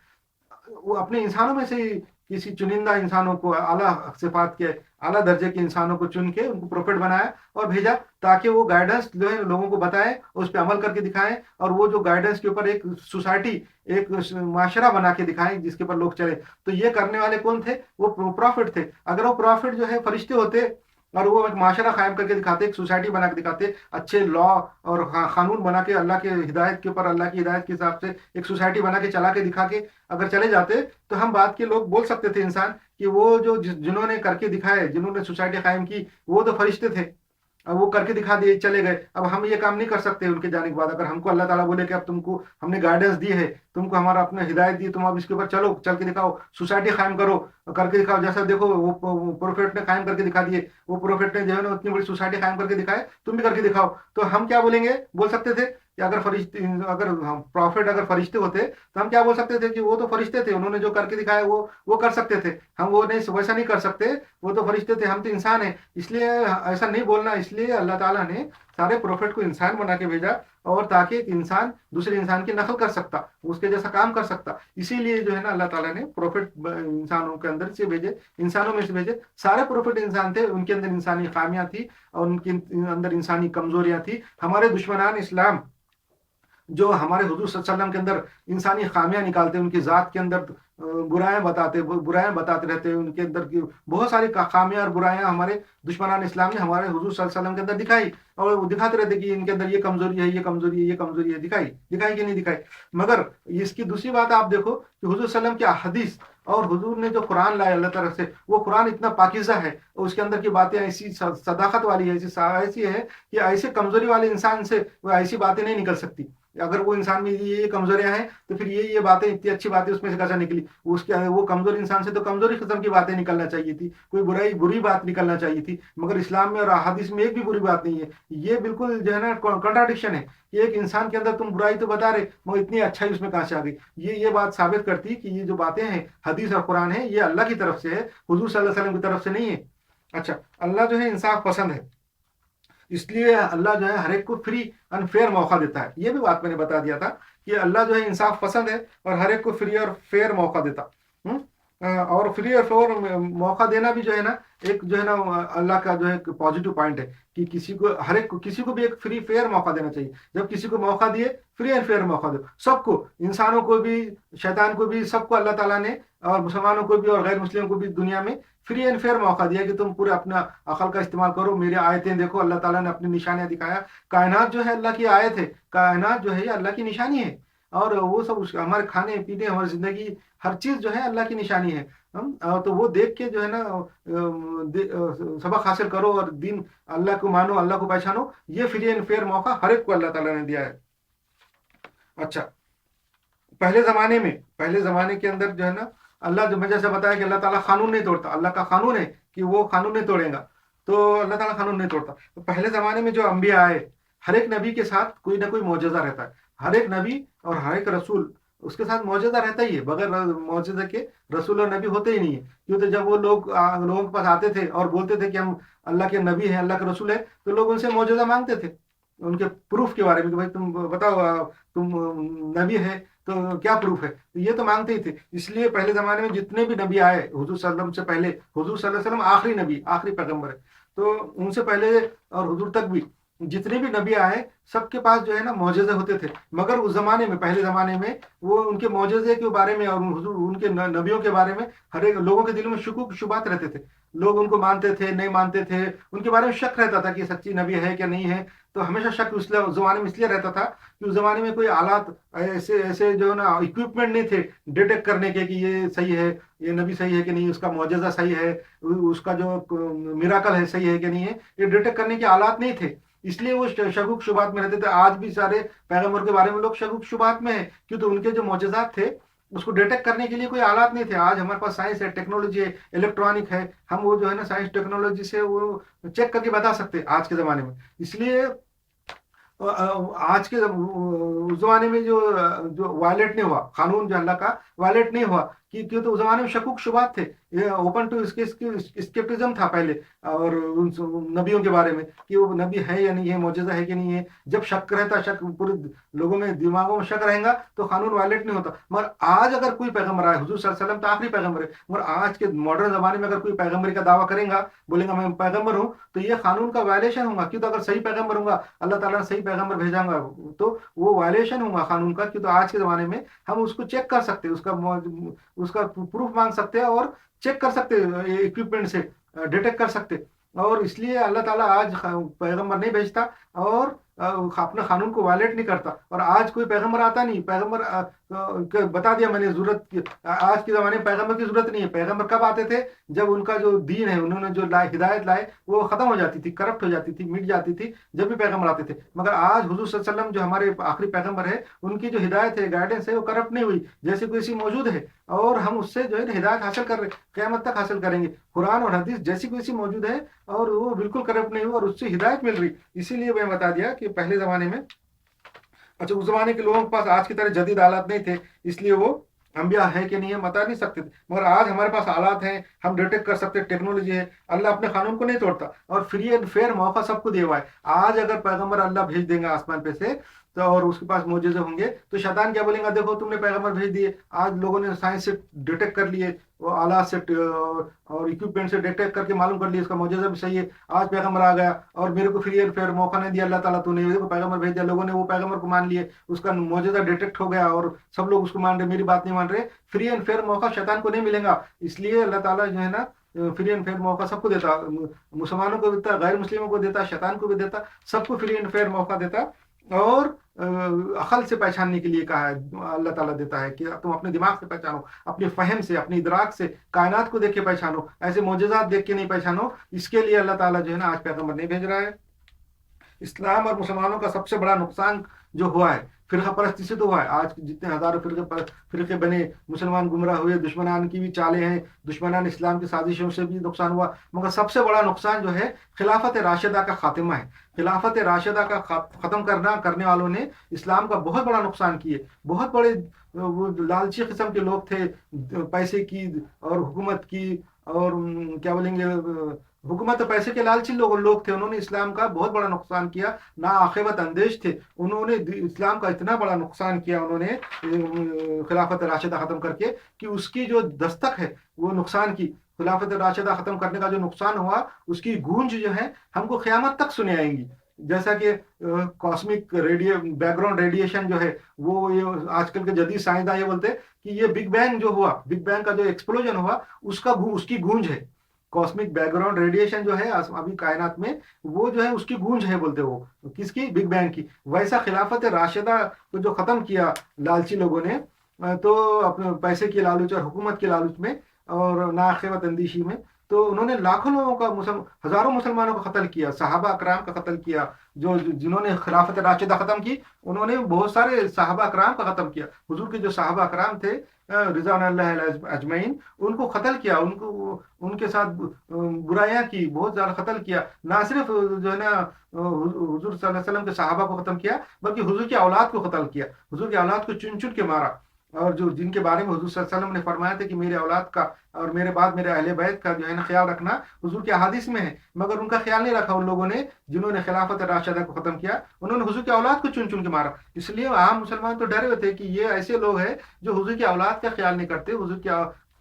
वो अपने इंसानों में से ही किसी चुनिंदा इंसानों को, आला सिफात के आला दर्जे के इंसानों को चुन के उनको प्रोफेट बनाया और भेजा, ताकि वो गाइडेंस जो है लोगों को बताए, उस पर अमल करके दिखाएं, और वो जो गाइडेंस के ऊपर एक सोसाइटी, एक माशरा बना के दिखाएं जिसके ऊपर लोग चले। तो ये करने वाले कौन थे? वो प्रॉफिट थे। अगर वो प्रॉफिट जो है फरिश्ते होते और वो एक माशरा कायम करके दिखाते, एक सोसाइटी बना के दिखाते, अच्छे लॉ और कानून बना के अल्लाह के हिदायत के ऊपर, अल्लाह की हिदायत के हिसाब से एक सोसाइटी बना के चला के दिखा के अगर चले जाते, तो हम बात के लोग बोल सकते थे इंसान कि वो जो जिन्होंने करके दिखाए, जिन्होंने सोसाइटी कायम की, वो तो फरिश्ते थे। अब वो करके दिखा दिए, चले गए। अब हम ये काम नहीं कर सकते उनके जाने के बाद। अगर हमको अल्लाह ताला बोले कि अब तुमको हमने गाइडेंस दी है, तुमको हमारा अपने हिदायत दी, तुम अब इसके ऊपर चलो, चल के दिखाओ, सोसाइटी कायम करो, करके दिखाओ। जैसा देखो वो प्रोफेट ने कायम करके दिखा दिए, वो प्रोफेट ने जो है ना उतनी बड़ी सोसाइटी कायम करके दिखाए, तुम भी करके दिखाओ। तो हम क्या बोलेंगे? बोल सकते थे कि अगर हम प्रॉफिट अगर फरिश्ते होते तो हम क्या बोल सकते थे कि वो तो फरिश्ते थे, उन्होंने जो करके दिखाया वो कर सकते थे, हम वो नहीं, वैसा नहीं कर सकते, वो तो फरिश्ते थे, हम तो इंसान हैं। इसलिए ऐसा नहीं बोलना। इसलिए अल्लाह ताला ने सारे प्रोफेट को इंसान बना के भेजा, और ताकि एक इंसान दूसरे इंसान की नकल कर सकता, उसके जैसा काम कर सकता। इसीलिए जो है ना अल्लाह ताला ने प्रोफेट इंसानों के अंदर से भेजे, इंसानों में से भेजे। सारे प्रोफेट इंसान थे, उनके अंदर इंसानी खामियां थी और उनके अंदर इंसानी कमजोरियां थी। हमारे दुश्मनान इस्लाम जो हमारे हुजूर सल्लल्लाहु अलैहि वसल्लम के अंदर इंसानी खामियां निकालते, उनकी ज़ात के अंदर बुराइयां बताते रहते हैं, उनके अंदर की बहुत सारी खामियां और बुराइयां हमारे दुश्मनान इस्लाम ने हमारे हुजूर सल्लल्लाहु अलैहि वसल्लम के अंदर दिखाई, और वो दिखाते रहते कि इनके अंदर ये कमजोरी है, ये कमजोरी है, ये कमजोरी है। दिखाई कि नहीं दिखाई? मगर इसकी दूसरी बात आप देखो कि हुजूर सल्लल्लाहु अलैहि वसल्लम की हदीस और हुजूर ने जो कुरान लाया अल्लाह तरफ से, वो कुरान इतना पाकीज़ा है, और उसके अंदर की बातें ऐसी सदाकत वाली है, ऐसी है कि ऐसे कमजोरी वाले इंसान से वो ऐसी बातें नहीं निकल सकती। अगर वो इंसान में ये कमजोरियां हैं, तो फिर ये बातें, इतनी अच्छी बातें उसमें से कैसे निकली? वो कमजोर इंसान से तो कमजोरी किस्म की बातें निकलना चाहिए थी, कोई बुरी बात निकलना चाहिए थी। मगर इस्लाम में और अहादीस में एक भी बुरी बात नहीं है। ये बिल्कुल जो है ना कॉन्ट्राडिक्शन है कि एक इंसान के अंदर तुम बुराई तो बता रहे, मगर इतनी अच्छाई उसमें कहां से आ गई? ये बात साबित करती कि ये जो बातें हैं हदीस और कुरान है, ये अल्लाह की तरफ से है, हुजूर सल्लल्लाहु अलैहि वसल्लम की तरफ से नहीं है। अच्छा, अल्लाह जो है इंसाफ पसंद है, इसलिए अल्लाह जो है हर एक को फ्री एंड फेयर मौका देता है। ये भी बात मैंने बता दिया था कि अल्लाह जो है इंसाफ पसंद है और हर एक को फ्री और फेयर मौका देता। और फ्री और फेयर मौका देना भी जो है ना, एक जो है ना अल्लाह का जो है पॉजिटिव पॉइंट है कि किसी को भी एक फ्री फेयर मौका देना चाहिए। जब किसी को मौका दिए, फ्री एंड फेयर मौका दो सबको, इंसानों को भी, शैतान को भी, सबको अल्लाह ताला ने, और मुसलमानों को भी और गैर मुस्लिमों को भी दुनिया में फ्री एंड फेयर मौका दिया कि तुम पूरे अपना अकल का इस्तेमाल करो, मेरी आयतें देखो। अल्लाह ताला ने अपनी निशानियां दिखाया। कायनात जो है अल्लाह की आयत है, कायनात जो है ये अल्लाह की निशानी है, और वो सब हमारे खाने पीने, हमारी जिंदगी, हर चीज जो है अल्लाह की निशानी है। तो वो देख के जो है ना सबक हासिल करो और दीन अल्लाह को मानो, अल्लाह को पहचानो। ये फ्री एंड फेयर मौका हर एक को अल्लाह ताला ने दिया है। अच्छा, पहले जमाने के अंदर जो है ना, अल्लाह जो मैं जैसे बताया कि अल्लाह ताला कानून नहीं तोड़ता, अल्लाह का कानून है कि वो कानून नहीं तोड़ेगा, तो अल्लाह ताला कानून नहीं तोड़ता। तो पहले जमाने में जो अंबिया आए, हर एक नबी के साथ कोई ना कोई मौजज़ा रहता है। हर एक नबी और हर एक रसूल, उसके साथ मौजज़ा रहता ही है। बगैर मौजज़े के रसूल और नबी होते ही नहीं है। क्यों? तो जब वो लोगों के पास आते थे और बोलते थे कि हम अल्लाह के नबी हैं, अल्लाह के रसूल है, तो लोग उनसे मौजज़ा मांगते थे, उनके प्रूफ के बारे में कि भाई तुम बताओ, तुम नबी है तो क्या प्रूफ है? तो ये तो मांगते ही थे। इसलिए पहले जमाने में जितने भी नबी आए हुजूर सल्लम से पहले, हुजूर सल्लल्लाहु अलैहि वसल्लम आखिरी नबी, आखिरी पैगंबर है, तो उनसे पहले और हुजूर तक भी जितने भी नबी आए सबके पास जो है ना मौजज़े होते थे, मगर उस जमाने में, पहले जमाने में, वो उनके मौजज़े के बारे में और उनके नबियों के बारे में हर एक लोगों के दिल में शुकूक शुबात रहते थे। लोग उनको मानते थे, नहीं मानते थे, उनके बारे में शक रहता था कि सच्ची नबी है क्या नहीं है। तो हमेशा शक उस जमाने में इसलिए रहता था कि उस जमाने में कोई आलात ऐसे ऐसे जो है ना इक्विपमेंट नहीं थे डिटेक्ट करने के कि ये सही है, ये नबी सही है कि नहीं, उसका मौजज़ा सही है, उसका जो मिराकल है सही है कि नहीं है, ये डिटेक्ट करने के आलात नहीं थे। इसलिए वो शगुक शुबात में रहते थे। आज भी सारे पैगंबर के बारे में लोग शगुक शुबात में है, क्योंकि उनके जो मोजज़ात थे उसको डिटेक्ट करने के लिए कोई आलात नहीं थे। आज हमारे पास साइंस है, टेक्नोलॉजी है, इलेक्ट्रॉनिक है, हम वो जो है ना साइंस टेक्नोलॉजी से वो चेक करके बता सकते हैं आज के ज़माने में। इसलिए आज के उस जमाने में जो जो वायलेट नहीं हुआ, कानून जो अल्लाह का वायलेट नहीं हुआ, कि क्यों, तो उस जमाने में शकूक शुबात थे, ये ओपन टू स्केप्टिज्म था पहले, और उन नबियों के बारे में कि वो नबी है या नहीं है, मौजूदा है कि नहीं है। जब शक रहता, शक पूरे लोगों में दिमागों में शक रहेगा तो कानून वायलेट नहीं होता। मगर आज अगर कोई पैगंबर आए, हुजूर सल्लल्लाहु अलैहि वसल्लम तो आखिरी पैगंबर है, मगर आज के मॉडर्न जमाने में अगर कोई पैगंबरी का दावा करेगा, बोलेगा मैं पैगंबर हूँ, तो ये कानून का वायलेशन होगा। क्यों, तो अगर सही पैगंबर होगा, अल्लाह ताला ने सही पैगंबर भेजांगा, तो वो वायलेशन होगा कानून का। क्यों, तो आज के ज़माने में हम उसको चेक कर सकते हैं, उसका प्रूफ मांग सकते हैं और चेक कर सकते हैं, इक्विपमेंट से डिटेक्ट कर सकते हैं। और इसलिए अल्लाह ताला आज पैगंबर नहीं भेजता और अपने कानून को वायलेट नहीं करता। और आज कोई पैगंबर आता नहीं, पैगंबर बता दिया मैंने, जरूरत की आज के ज़माने में पैगंबर की जरूरत नहीं है। पैगंबर कब आते थे, जब उनका जो दीन है, उन्होंने जो हिदायत लाए वो खत्म हो जाती थी, करप्ट हो जाती थी, मिट जाती थी, जब भी पैगंबर आते थे। मगर आज हुजूर सल्लल्लाहु अलैहि वसल्लम जो हमारे आखिरी पैगंबर है, उनकी जो हिदायत है, गाइडेंस है, वो करप्ट नहीं हुई, जैसी कोई सी मौजूद है। और हम उससे जो है हिदायत हासिल कर रहे, क़यामत तक हासिल करेंगे। कुरान और हदीस जैसी कोई सी मौजूद है और वो बिल्कुल करप्ट नहीं हुई और उससे हिदायत मिल रही। इसीलिए मैं बता दिया कि पहले ज़माने में, अच्छा, उस जमाने के लोगों के पास आज की तरह जदीद आलात नहीं थे, इसलिए वो अम्बिया है कि नहीं है बता नहीं सकते थे। मगर आज हमारे पास आलात हैं, हम डिटेक्ट कर सकते हैं, टेक्नोलॉजी है। अल्लाह अपने कानून को नहीं तोड़ता और फ्री एंड फेयर मौका सबको दिया हुआ है। आज अगर पैगंबर अल्लाह भेज देंगे आसमान पे से, तो और उसके पास मोजेज़े होंगे, तो शैतान क्या बोलेगा, देखो तुमने पैगंबर भेज दिए। आज लोगों ने साइंस से डिटेक्ट कर लिए, वो आलात से और इक्विपमेंट से डिटेक्ट करके मालूम कर लिए इसका मोजेज़ा भी सही है। आज पैगंबर आ गया और मेरे को फ्री एंड फेयर मौका नहीं दिया अल्लाह ताला, तूने देखो पैगंबर भेज दिया, लोगों ने वो पैगंबर को मान लिए, उसका मोजेज़ा डिटेक्ट हो गया और सब लोग उसको मान रहे, मेरी बात नहीं मान रहे। फ्री एंड फेयर मौका शैतान को नहीं मिलेगा। इसलिए अल्लाह ताला जो है ना फ्री एंड फेयर मौका सबको देता, मुसलमानों को भी देता, गैर मुस्लिमों को देता, शैतान को भी देता, सबको फ्री एंड फेयर मौका देता। और अकल से पहचानने के लिए कहा है, अल्लाह ताला देता है कि तुम अपने दिमाग से पहचानो, अपने फहम से, अपनी इदराक से, कायनात को देख के पहचानो, ऐसे मोजज़ात देख के नहीं पहचानो। इसके लिए अल्लाह ताला जो है ना आज पैगंबर नहीं भेज रहा है। इस्लाम और मुसलमानों का सबसे बड़ा नुकसान जो हुआ है, फिरका परस्ती से तो हुआ है। आज जितने हजारों फिरके बने, मुसलमान गुमराह हुए, दुश्मनान की भी चालें हैं, दुश्मनान इस्लाम की साजिशों से भी नुकसान हुआ। मगर सबसे बड़ा नुकसान जो है खिलाफत राशिदा का खात्मा है। खिलाफत राशिदा का ख़त्म करने वालों ने इस्लाम का बहुत बड़ा नुकसान किए। बहुत बड़े वो लालची किस्म के लोग थे, पैसे की और हुकूमत की और क्या बोलेंगे, हुकूमत पैसे के लालची लोग थे, उन्होंने इस्लाम का बहुत बड़ा नुकसान किया। ना आखिरत अंदेश थे, उन्होंने इस्लाम का इतना बड़ा नुकसान किया उन्होंने खिलाफत राशिदा ख़त्म करके, कि उसकी जो दस्तक है वो नुकसान की, खिलाफत राशिदा ख़त्म करने का जो नुकसान हुआ, उसकी गूंज जो है हमको क़यामत तक सुने आएंगी। जैसा कि कॉस्मिक बैकग्राउंड रेडिएशन जो है, वो ये आजकल के जदीद साइंसदान ये बोलते हैं कि ये बिग बैंग जो हुआ, बिग बैंग का जो एक्सप्लोजन हुआ, उसकी गूंज है। कॉस्मिक बैकग्राउंड रेडिएशन जो है अभी कायनात में, वो जो है उसकी गूंज है, बोलते वो किसकी, बिग बैंग की। वैसा खिलाफत राशिदा को जो खत्म किया लालची लोगों ने, तो अपने पैसे की लालच और हुकूमत की लालच में और नाआखिरत अंदेशी में, तो उन्होंने लाखों लोगों का हजारों मुसलमानों का कत्ल किया, सहाबा अकराम का कत्ल किया। जिन्होंने खिलाफत राशिदा खत्म की, उन्होंने बहुत सारे सहाबा अकराम का खत्म किया। हुजूर के जो सहाबा अकराम थे रिज़वान अल्लाह अजमईन, उनको कत्ल किया, उनको उनके साथ बुराइयां की, बहुत ज़्यादा कत्ल किया। ना सिर्फ जो है ना हुजूर सल्लल्लाहु अलैहि वसल्लम के सहाबा को खत्म किया, बल्कि हुजूर की औलाद को कत्ल किया। हुजूर की औलाद को चुन चुन के मारा। और जो जिनके बारे में हुजूर सल्लल्लाहु अलैहि वसल्लम ने फरमाया था कि मेरे औलाद का और मेरे बाद मेरे अहले बैत का जो है ना ख्याल रखना, हुजूर के अहादीस में है। मगर उनका ख्याल नहीं रखा उन लोगों ने, जिन्होंने खिलाफत राशिदा को खत्म किया, उन्होंने हुजूर की औलाद को चुन चुन के मारा। इसलिए आम मुसलमान तो डरे हुए थे कि ये ऐसे लोग हैं जो हुजूर की औलाद का ख्याल नहीं करते, हुजूर की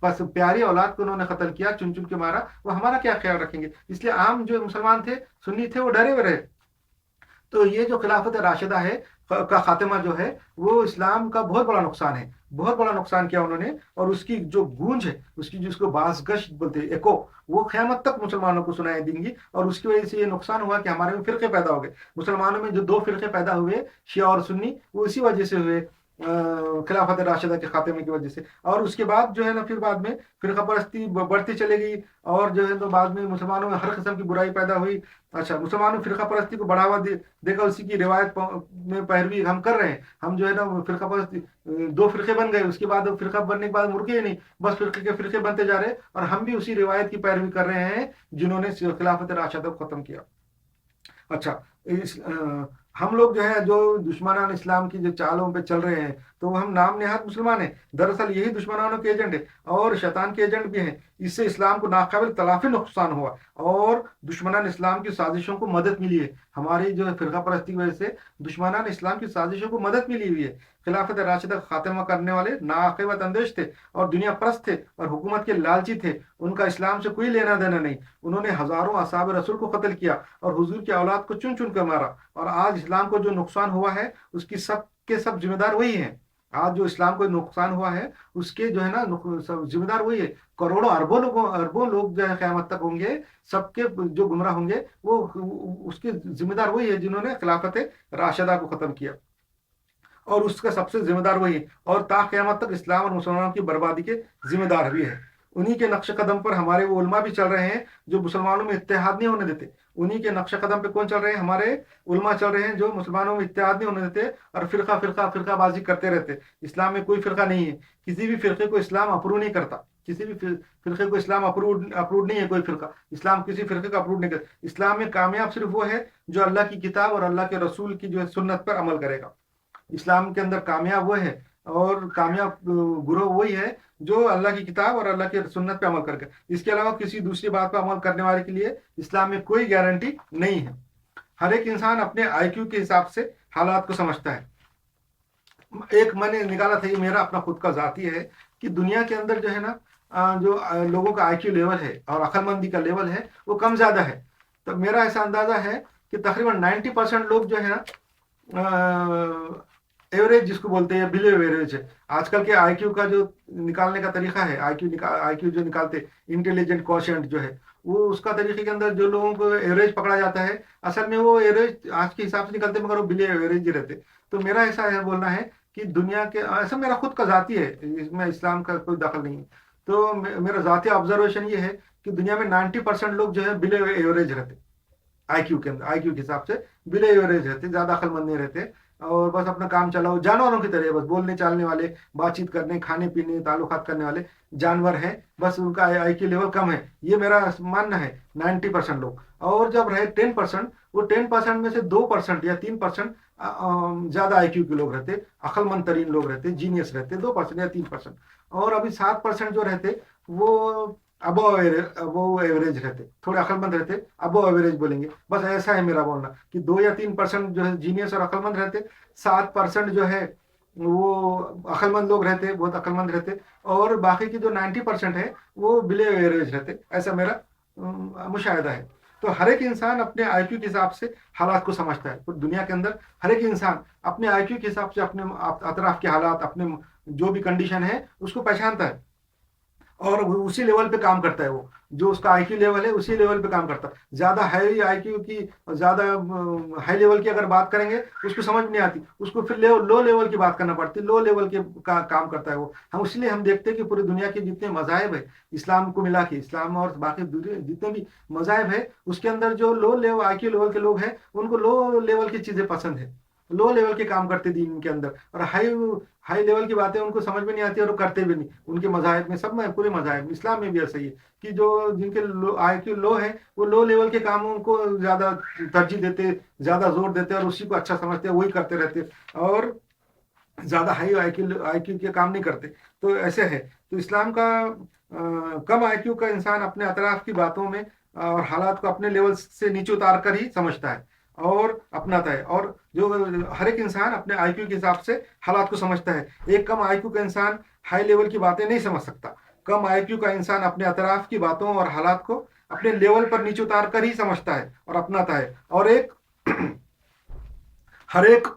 बस प्यारी औलाद को उन्होंने कत्ल किया, चुन चुन के मारा, वो हमारा क्या ख्याल रखेंगे। इसलिए आम जो मुसलमान थे, सुन्नी थे, वो डरे हुए रहे। تو یہ جو خلافت راشدہ ہے کا خاتمہ جو ہے وہ اسلام کا بہت بڑا نقصان ہے، بہت بڑا نقصان کیا انہوں نے، اور اس کی جو گونج ہے، اس کی جس کو باز گشت بولتے ہیں ایکو، وہ قیامت تک مسلمانوں کو سنائی دیں گی، اور اس کی وجہ سے یہ نقصان ہوا کہ ہمارے میں فرقے پیدا ہو گئے، مسلمانوں میں جو دو فرقے پیدا ہوئے شیعہ اور سنی، وہ اسی وجہ سے ہوئے، خلافت راشدہ کے خاتمے کی وجہ سے۔ اور اس کے بعد جو ہے نا پھر بعد میں فرقہ پرستی بڑھتی چلے گئی، اور جو ہے تو بعد میں مسلمانوں میں ہر قسم کی برائی پیدا ہوئی۔ اچھا، مسلمانوں فرقہ پرستی کو بڑھاوا دے کر اسی کی روایت میں پیروی ہم کر رہے ہیں، ہم جو ہے نا فرقہ پرستی دو فرقے بن گئے، اس کے بعد فرقہ بننے کے بعد مرکے ہی نہیں، بس فرقے کے فرقے بنتے جا رہے، اور ہم بھی اسی روایت کی پیروی کر رہے ہیں جنہوں نے خلافت راشدہ کو ختم کیا۔ اچھا، ہم لوگ جو ہے جو دشمنان اسلام کی جو چالوں پہ چل رہے ہیں، تو وہ ہم نام نہاد مسلمان ہیں، دراصل یہی دشمنانوں کے ایجنٹ ہیں اور شیطان کے ایجنٹ بھی ہیں۔ اس سے اسلام کو ناقابل تلافی نقصان ہوا، اور دشمنان اسلام کی سازشوں کو مدد ملی ہے، ہماری جو فرقہ پرستی کی وجہ سے دشمنان اسلام کی سازشوں کو مدد ملی ہوئی ہے۔ خلافت راشدہ کا خاتمہ کرنے والے ناعاقبت اندیش تھے اور دنیا پرست تھے اور حکومت کے لالچی تھے، ان کا اسلام سے کوئی لینا دینا نہیں، انہوں نے ہزاروں اصحاب رسول کو قتل کیا اور حضور کی اولاد کو چن چن کر مارا، اور آج اسلام کو جو نقصان ہوا ہے اس کی سب کے سب ذمہ دار وہی ہیں۔ آج جو اسلام کو نقصان ہوا ہے اس کے جو ہے نا ذمہ دار وہی ہے، کروڑوں اربوں لوگ جو ہے قیامت تک ہوں گے، سب کے جو گمراہ ہوں گے وہ اس کے ذمہ دار وہی ہے جنہوں نے خلافت راشدہ کو ختم کیا، اور اس کا سب سے ذمہ دار وہی ہے، اور تا قیامت تک اسلام اور مسلمانوں کی بربادی کے ذمہ دار بھی ہے۔ انہی کے نقش قدم پر ہمارے وہ علماء بھی چل رہے ہیں جو مسلمانوں میں اتحاد نہیں ہونے دیتے۔ انہی کے نقش قدم پہ کون چل رہے ہیں؟ ہمارے علماء چل رہے ہیں جو مسلمانوں میں اتحاد نہیں ہونے دیتے اور فرقہ بازی کرتے رہتے۔ اسلام میں کوئی فرقہ نہیں ہے، کسی بھی فرقے کو اسلام اپروو نہیں کرتا، کسی بھی فرقے کو اسلام اپروڈ نہیں ہے، کوئی فرقہ اسلام کسی فرقے کا اپروڈ نہیں کرتا۔ اسلام میں کامیاب صرف وہ ہے جو اللہ کی کتاب اور اللہ کے رسول کی جو ہے سنت پر عمل کرے گا۔ اسلام کے اندر کامیاب وہ ہے، اور کامیاب گروہ وہی ہے جو اللہ کی کتاب اور اللہ کی سنت پہ عمل کر کے، اس کے علاوہ کسی دوسری بات پہ عمل کرنے والے کے لیے اسلام میں کوئی گارنٹی نہیں ہے۔ ہر ایک انسان اپنے آئی کیو کے حساب سے حالات کو سمجھتا ہے۔ ایک میں نے نکالا تھا، یہ میرا اپنا خود کا ذاتی ہے، کہ دنیا کے اندر جو ہے نا جو لوگوں کا آئی کیو لیول ہے اور عقل مندی کا لیول ہے وہ کم زیادہ ہے۔ تو میرا ایسا اندازہ ہے کہ تقریباً 90% لوگ جو ہے نا ایوریج جس کو بولتے ہیں بلو ایوریج ہے۔ آج کل کے آئی کیو کا جو نکالنے کا طریقہ ہے، آئی کیو جو نکالتے انٹیلیجنٹ کوشنٹ جو ہے، وہ اس کا طریقے کے اندر جو لوگوں کو ایوریج پکڑا جاتا ہے، اصل میں وہ ایوریج آج کے حساب سے نکلتے مگر وہ بلو ایوریج ہی رہتے۔ تو میرا ایسا ہے بولنا ہے کہ دنیا کے ایسا میرا خود کا ذاتی ہے، اس میں اسلام کا کوئی دخل نہیں ہے، تو میرا ذاتی آبزرویشن یہ ہے کہ دنیا میں 90% لوگ جو ہے بلو ایوریج رہتے، آئی کیو کے اندر، آئی کیو کے حساب سے بلو ایوریج رہتے، زیادہ عقل مند نہیں رہتے، اور بس اپنا کام چلاؤ، جانوروں کی طرح، بس بولنے چالنے والے، بات چیت کرنے، کھانے پینے تعلقات کرنے والے جانور ہیں، بس ان کا آئی کیو لیول کم ہے، یہ میرا ماننا ہے۔ 90% لوگ، اور جب رہے 10%، وہ 10% میں سے 2% یا 3% زیادہ آئی کیو کے لوگ رہتے، عقل مند ترین لوگ رہتے، جینیس رہتے، 2% یا 3%، اور ابھی 7% جو رہتے وہ ابو ایوریج رہتے، تھوڑے عقل مند رہتے، ابو ایوریج بولیں گے، بس ایسا ہے میرا بولنا کہ 2 یا 3% جو ہے جینیس اور عقل مند رہتے، 7% جو ہے وہ عقل مند لوگ رہتے، بہت عقل مند رہتے، اور باقی کی جو 90% ہے وہ بلو ایوریج رہتے، ایسا میرا مشاہدہ ہے۔ تو ہر ایک انسان اپنے آئی کیو کے حساب سے حالات کو سمجھتا ہے، دنیا کے اندر ہر ایک انسان اپنے آئی کیو کے حساب سے اپنے اطراف کے حالات، اپنے جو بھی کنڈیشن ہے اس کو پہچانتا ہے، اور اسی لیول پہ کام کرتا ہے، وہ جو اس کا آئی کیو لیول ہے اسی لیول پہ کام کرتا ہے۔ زیادہ ہائی آئی کیو کی، زیادہ ہائی لیول کی اگر بات کریں گے اس کو سمجھ نہیں آتی، اس کو پھر لو لیول کی بات کرنا پڑتی، لو لیول کے کام کرتا ہے وہ۔ اس لیے ہم دیکھتے ہیں کہ پوری دنیا کے جتنے مذاہب ہے اسلام کو ملا کے، اسلام اور باقی جتنے بھی مذاہب ہے اس کے اندر جو low level I Q level کے لوگ ہیں ان کو لو لیول کی چیزیں پسند ہے، لو لیول کے کام کرتے دین کے اندر، اور ہائی لیول کی باتیں ان کو سمجھ میں نہیں آتی اور وہ کرتے بھی نہیں۔ ان کے مذاہب میں، سب میں، پورے مذاہب اسلام میں بھی ایسا ہی ہے کہ جو جن کے آئی کیو لو ہے وہ لو لیول کے کاموں کو زیادہ ترجیح دیتے، زیادہ زور دیتے اور اسی کو اچھا سمجھتے، وہی کرتے رہتے، اور زیادہ ہائی آئی کیو کے کام نہیں کرتے۔ تو ایسے ہے، تو اسلام کا کم آئی کیو کا انسان اپنے اطراف کی باتوں میں اور حالات کو اپنے لیول سے نیچے اتار کر ہی سمجھتا ہے اور اپناتا ہے، اور جو ہر ایک انسان اپنے آئی کیو کے حساب سے حالات کو سمجھتا ہے۔ ایک کم آئی کیو کا انسان ہائی لیول کی باتیں نہیں سمجھ سکتا، کم آئی کیو کا انسان اپنے اطراف کی باتوں اور حالات کو اپنے لیول پر نیچے اتار کر ہی سمجھتا ہے اور اپناتا ہے، اور ایک हर एक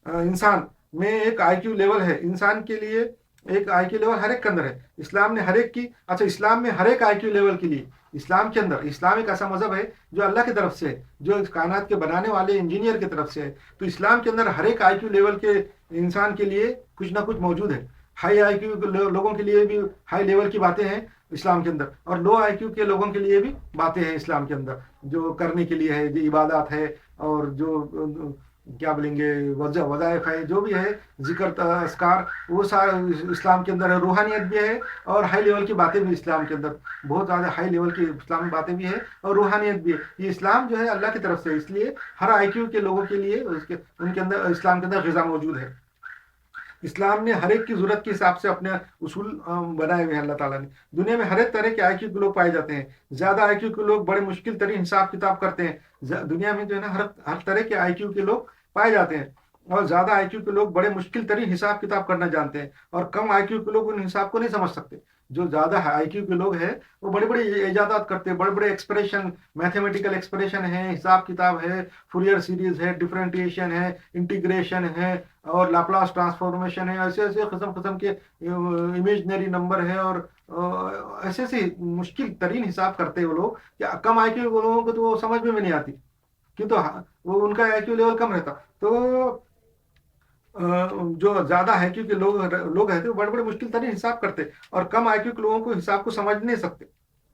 इंसान में एक आईक्यू लेवल है, इंसान के लिए एक आईक्यू लेवल हर एक के अंदर है। इस्लाम ने हर एक की, अच्छा इस्लाम में हर एक आईक्यू लेवल के लिए, इस्लाम के अंदर, इस्लाम एक ऐसा मजहब है जो अल्लाह की तरफ से है, जो इस कायनात के बनाने वाले इंजीनियर की तरफ से है। तो इस्लाम के अंदर हर एक आईक्यू लेवल के इंसान के लिए कुछ ना कुछ मौजूद है। हाई आईक्यू लोगों के लिए भी हाई लेवल की बातें हैं इस्लाम के अंदर, और लो आईक्यू के लोगों के लिए भी बातें हैं इस्लाम के अंदर, जो करने के लिए है, जो इबादत है, और जो क्या बोलेंगे वज़ाइफ है, जो भी है, जिक्र अस्कार, वो सारा इस्लाम के अंदर है। रूहानियत भी है और हाई लेवल की बातें भी इस्लाम के अंदर, बहुत ज़्यादा हाई लेवल की इस्लामी बातें भी है और रूहानियत भी है। ये इस्लाम जो है अल्लाह की तरफ से, इसलिए हर आईक्यू के लोगों के लिए उसके उनके अंदर, इस्लाम के अंदर ग़िज़ा मौजूद है। इस्लाम ने हर एक की ज़रूरत के हिसाब से अपने उसूल बनाए हुए हैं अल्लाह ताला ने। दुनिया में हर एक तरह के आईक्यू के लोग पाए जाते हैं। ज़्यादा आईक्यू के लोग बड़े मुश्किल तरीन हिसाब किताब करते हैं। दुनिया में जो है ना, हर हर तरह के आईक्यू के लोग पाए जाते हैं, और ज़्यादा आईक्यू के लोग बड़े मुश्किल तरीन हिसाब किताब करना जानते हैं, और कम आईक्यू के लोग उन हिसाब को नहीं समझ सकते। जो ज़्यादा आईक्यू के लोग हैं वो बड़े बड़े इजादात करते हैं, बड़े बड़े एक्सप्रेशन, मैथमेटिकल एक्सप्रेशन है, हिसाब किताब है, फुरियर सीरीज है, डिफरेंटिएशन है, इंटीग्रेशन है, और लाप्लास ट्रांसफॉर्मेशन है, ऐसे ऐसे किस्म किस्म के इमेजनरी नंबर है, और ऐसे ऐसे मुश्किल तरीन हिसाब करते हैं वो लोग कि कम आईक्यू लोगों को तो वो समझ में भी नहीं आती, क्यों तो वो उनका आईक्यू लेवल कम रहता। तो जो ज्यादा आईक्यू के लोग रहते वो बड़े बड़े मुश्किल तरीन हिसाब करते, और कम आईक्यू के लोगों को हिसाब को समझ नहीं सकते,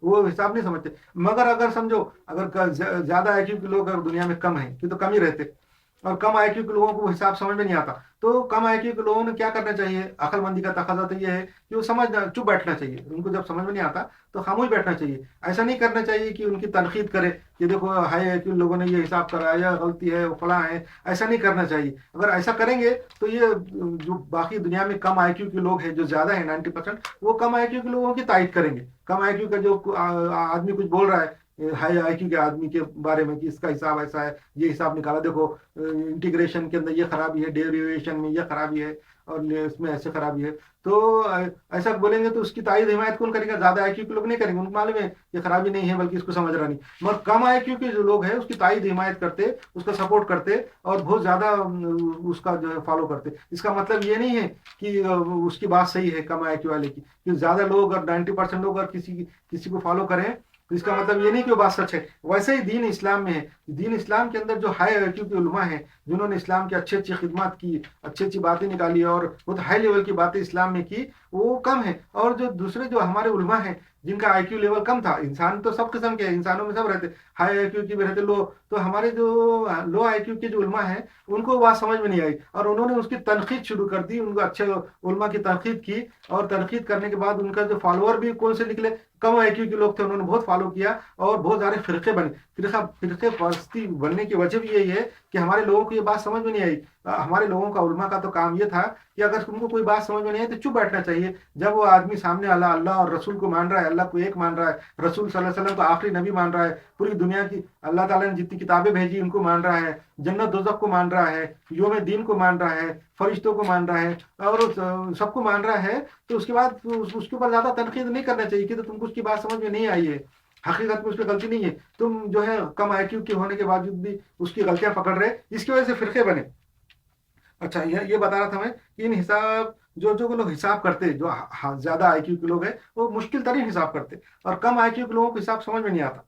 वो हिसाब नहीं समझते। मगर अगर समझो, अगर ज्यादा आईक्यू के लोग अगर दुनिया में कम है, कि तो कम ही रहते, और कम आईक्यू के लोगों को वो हिसाब समझ में नहीं आता, तो कम आईक्यू के लोगों ने क्या करना चाहिए, अक्लमंदी का तकाजा तो ये है कि वो समझना, चुप बैठना चाहिए। उनको जब समझ में नहीं आता तो खामोश बैठना चाहिए। ऐसा नहीं करना चाहिए कि उनकी तनकीद करे कि देखो हाई आईक्यू लोगों ने ये हिसाब कराया, गलती है, वो फला है, ऐसा नहीं करना चाहिए। अगर ऐसा करेंगे तो ये जो बाकी दुनिया में कम आईक्यू के लोग हैं, जो ज्यादा है 90%, वो कम आईक्यू के लोगों की तारीफ करेंगे। कम आईक्यू का जो आदमी कुछ बोल रहा है हाई आईक्यू के आदमी के बारे में कि इसका हिसाब ऐसा है, ये हिसाब निकाला, देखो इंटीग्रेशन के अंदर ये खराबी है, डेरिवेशन में ये खराबी है, और इसमें ऐसे खराबी है, तो ऐसा बोलेंगे तो उसकी तायद हिमायत कौन करेगा? ज्यादा आईक्यू के लोग नहीं करेंगे, उनको मालूम है ये खराबी नहीं है, बल्कि इसको समझ रहा नहीं। मगर कम आईक्यू के जो लोग हैं उसकी तायद हिमायत करते, उसका सपोर्ट करते, और बहुत ज्यादा उसका जो है फॉलो करते। इसका मतलब ये नहीं है कि उसकी बात सही है कम आईक्यू वाले की, कि ज्यादा लोग अगर 90% लोग अगर किसी को फॉलो करें तो इसका मतलब ये नहीं कि वो बात सच है। वैसे ही दीन इस्लाम में है, दीन इस्लाम के अंदर जो हाई आईक्यू के उलमा हैं, जिन्होंने इस्लाम की अच्छी अच्छी खिदमत की, अच्छी अच्छी बातें निकाली, और बहुत हाई लेवल की बातें इस्लाम में की, वो कम है। और जो दूसरे जो हमारे उलमा हैं जिनका आईक्यू लेवल कम था, इंसान तो सब किस्म के हैं, इंसानों में सब रहते, हाई आईक्यू की भी रहते, लो, तो हमारे जो लो आईक्यू के जो उलमा हैं उनको बात समझ में नहीं आई, और उन्होंने उसकी तनकीद शुरू कर दी, उनको अच्छे उलमा की तनकीद की, और तनकीद करने के बाद उनका जो फॉलोअर भी कौन से निकले, कम आईक्यू के लोग थे, उन्होंने बहुत फॉलो किया, और बहुत सारे फिरके बने। फिरके परस्ती बनने की वजह भी यही है कि हमारे लोगों को ये बात समझ में नहीं आई। हमारे लोगों का, उलमा का तो काम ये था कि अगर तुमको कोई बात समझ में नहीं आई तो चुप बैठना चाहिए। जब वो आदमी सामने अल्लाह अल्लाह और रसूल को मान रहा है, अल्लाह को एक मान रहा है, रसूल सल्लल्लाहु अलैहि वसल्लम को आखिरी नबी मान रहा है, पूरी दुनिया की अल्लाह ताला ने जितनी किताबें भेजी उनको मान रहा है, जन्नत दोज़ख को मान रहा है, यौम दीन को मान रहा है, फरिश्तों को मान रहा है, और सबको मान रहा है, तो उसके बाद उसके ऊपर ज्यादा तनकीद नहीं करना चाहिए कि तो तुमको उसकी बात समझ में नहीं आई है, हकीकत में उस पर गलती नहीं है, तुम जो है कम आईक्यू के होने के बावजूद भी उसकी गलतियां पकड़ रहे, इसकी वजह से फिरके बने। अच्छा, ये बता रहा था मैं कि इन हिसाब, जो जो लोग हिसाब करते, जो ज्यादा आईक्यू के लोग हैं वो मुश्किल तरीन हिसाब करते, और कम आईक्यू के लोगों को हिसाब समझ में नहीं आता।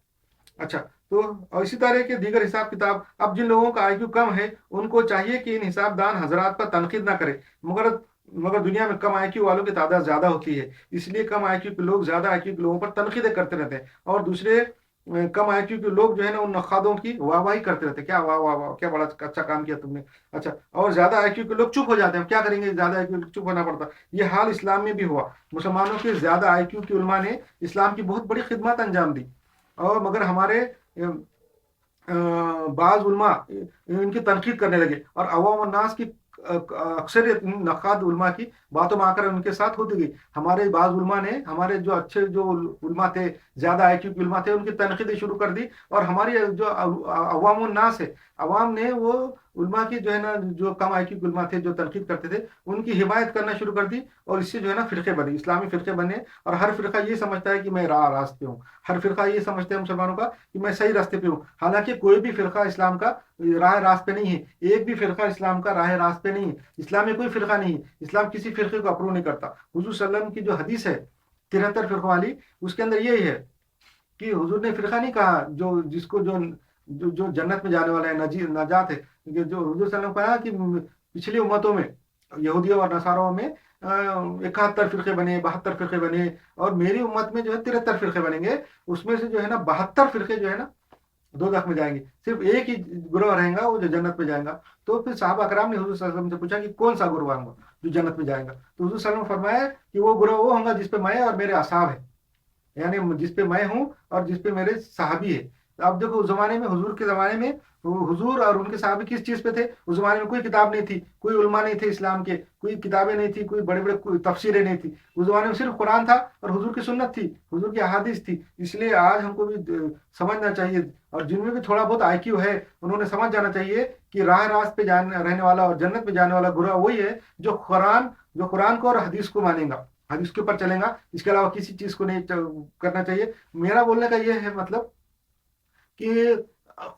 अच्छा, तो और इसी तरह के दीगर हिसाब किताब, अब जिन लोगों का आईक्यू कम है उनको चाहिए कि इन हिसाबदान हजरात पर तनकीद ना करें, मगर मगर दुनिया में कम आईक्यू वालों की तादाद ज्यादा होती है, इसलिए कम आईक्यू के लोग ज्यादा आईक्यू के लोगों पर तनकीदें करते रहते हैं, और दूसरे कम आईक्यू के लोग जो है ना उन नखादों की वाहवाही करते रहते हैं, क्या वाह वाह वाह, क्या बड़ा अच्छा काम किया तुमने। अच्छा, और ज्यादा आईक्यू के लोग चुप हो जाते हैं, क्या करेंगे, ज्यादा आईक्यू चुप होना पड़ता। ये हाल इस्लाम में भी हुआ, मुसलमानों के ज्यादा आईक्यू के उलमा ने इस्लाम की बहुत बड़ी खिदमत अंजाम दी, और मगर हमारे बाज उलमा इनकी तनकीद करने लगे, और अवाम नास की अक्सरियत नक़ाद उलमा की बातों में आकर उनके साथ होती गई। हमारे बाज उलमा ने, हमारे जो अच्छे जो उलमा थे, ज्यादा आईक्यू के उलमा थे, उनकी तनकीदें शुरू कर दी, और हमारी जो अवाम नास है, अवाम ने वो उलमा की जो है ना, जो कम आईक्यू के उलमा थे जो तनकीद करते थे, उनकी हिमायत करना शुरू कर दी, और इससे जो है ना फिरके बने, इस्लामी फिरके बने। और हर फिरका ये समझता है कि मैं रास्ते हूँ, हर फिरका ये समझते हैं मुसलमानों का कि मैं सही रास्ते पे हूँ। हालांकि कोई भी फिरका इस्लाम का राह रास्ते पे नहीं है, एक भी फिरका इस्लाम का राह रास्ते पे नहीं है। इस्लाम में कोई फिरका नहीं है, इस्लाम किसी फिरके को अप्रूव नहीं करता। हुजूर सल्लल्लाहु अलैहि वसल्लम की जो हदीस है 73 फिरकों वाली, उसके अंदर यही है कि हुजूर ने फिरका नहीं कहा जो जिसको जो जन्नत में जाने वाला है, नजात है। कि जो हुजूर सल्लल्लाहु अलैहि वसल्लम ने कहा कि पिछली उम्मतों में, यहूदियों और नसारों में 71 फिरके बने, 72 फिरके बने, और मेरी उम्मत में जो है 73 फिरके बनेंगे। उसमें से जो है ना 72 फिरके जो है ना दोजख में जाएंगे, सिर्फ एक ही गुरु रहेगा वो जो जन्नत में जाएगा। तो फिर साहब अकराम ने हुजूर सल्लल्लाहु अलैहि वसल्लम से पूछा कि कौन सा गुरु होगा जो जन्नत में जाएगा? तो हुजूर सल्लल्लाहु अलैहि वसल्लम फरमाया कि वो गुरु वो होगा जिसपे मैं और मेरे असहाब है, यानी जिसपे मैं हूँ और जिसपे मेरे साहबी है। तो अब देखो, उस जमाने में, हुजूर के जमाने में, हुजूर और उनके साहबी किस चीज पे थे? उस जमाने में कोई किताब नहीं थी, कोई उलमा नहीं थे इस्लाम के, कोई किताबें नहीं थी, कोई बड़े बड़े तफसीरें नहीं थी। उस जमाने में सिर्फ कुरान था और हुजूर की सुन्नत थी, हुजूर की अहादीस थी। इसलिए आज हमको भी समझना चाहिए, और जिनमें भी थोड़ा बहुत आईक्यू है उन्होंने समझ जाना चाहिए कि राह रास्त पे रहने वाला और जन्नत में जाने वाला गुरु वही है जो कुरान को और हदीस को मानेगा, हदीस के ऊपर चलेगा, इसके अलावा किसी चीज को नहीं करना चाहिए। मेरा बोलने का यह है मतलब कि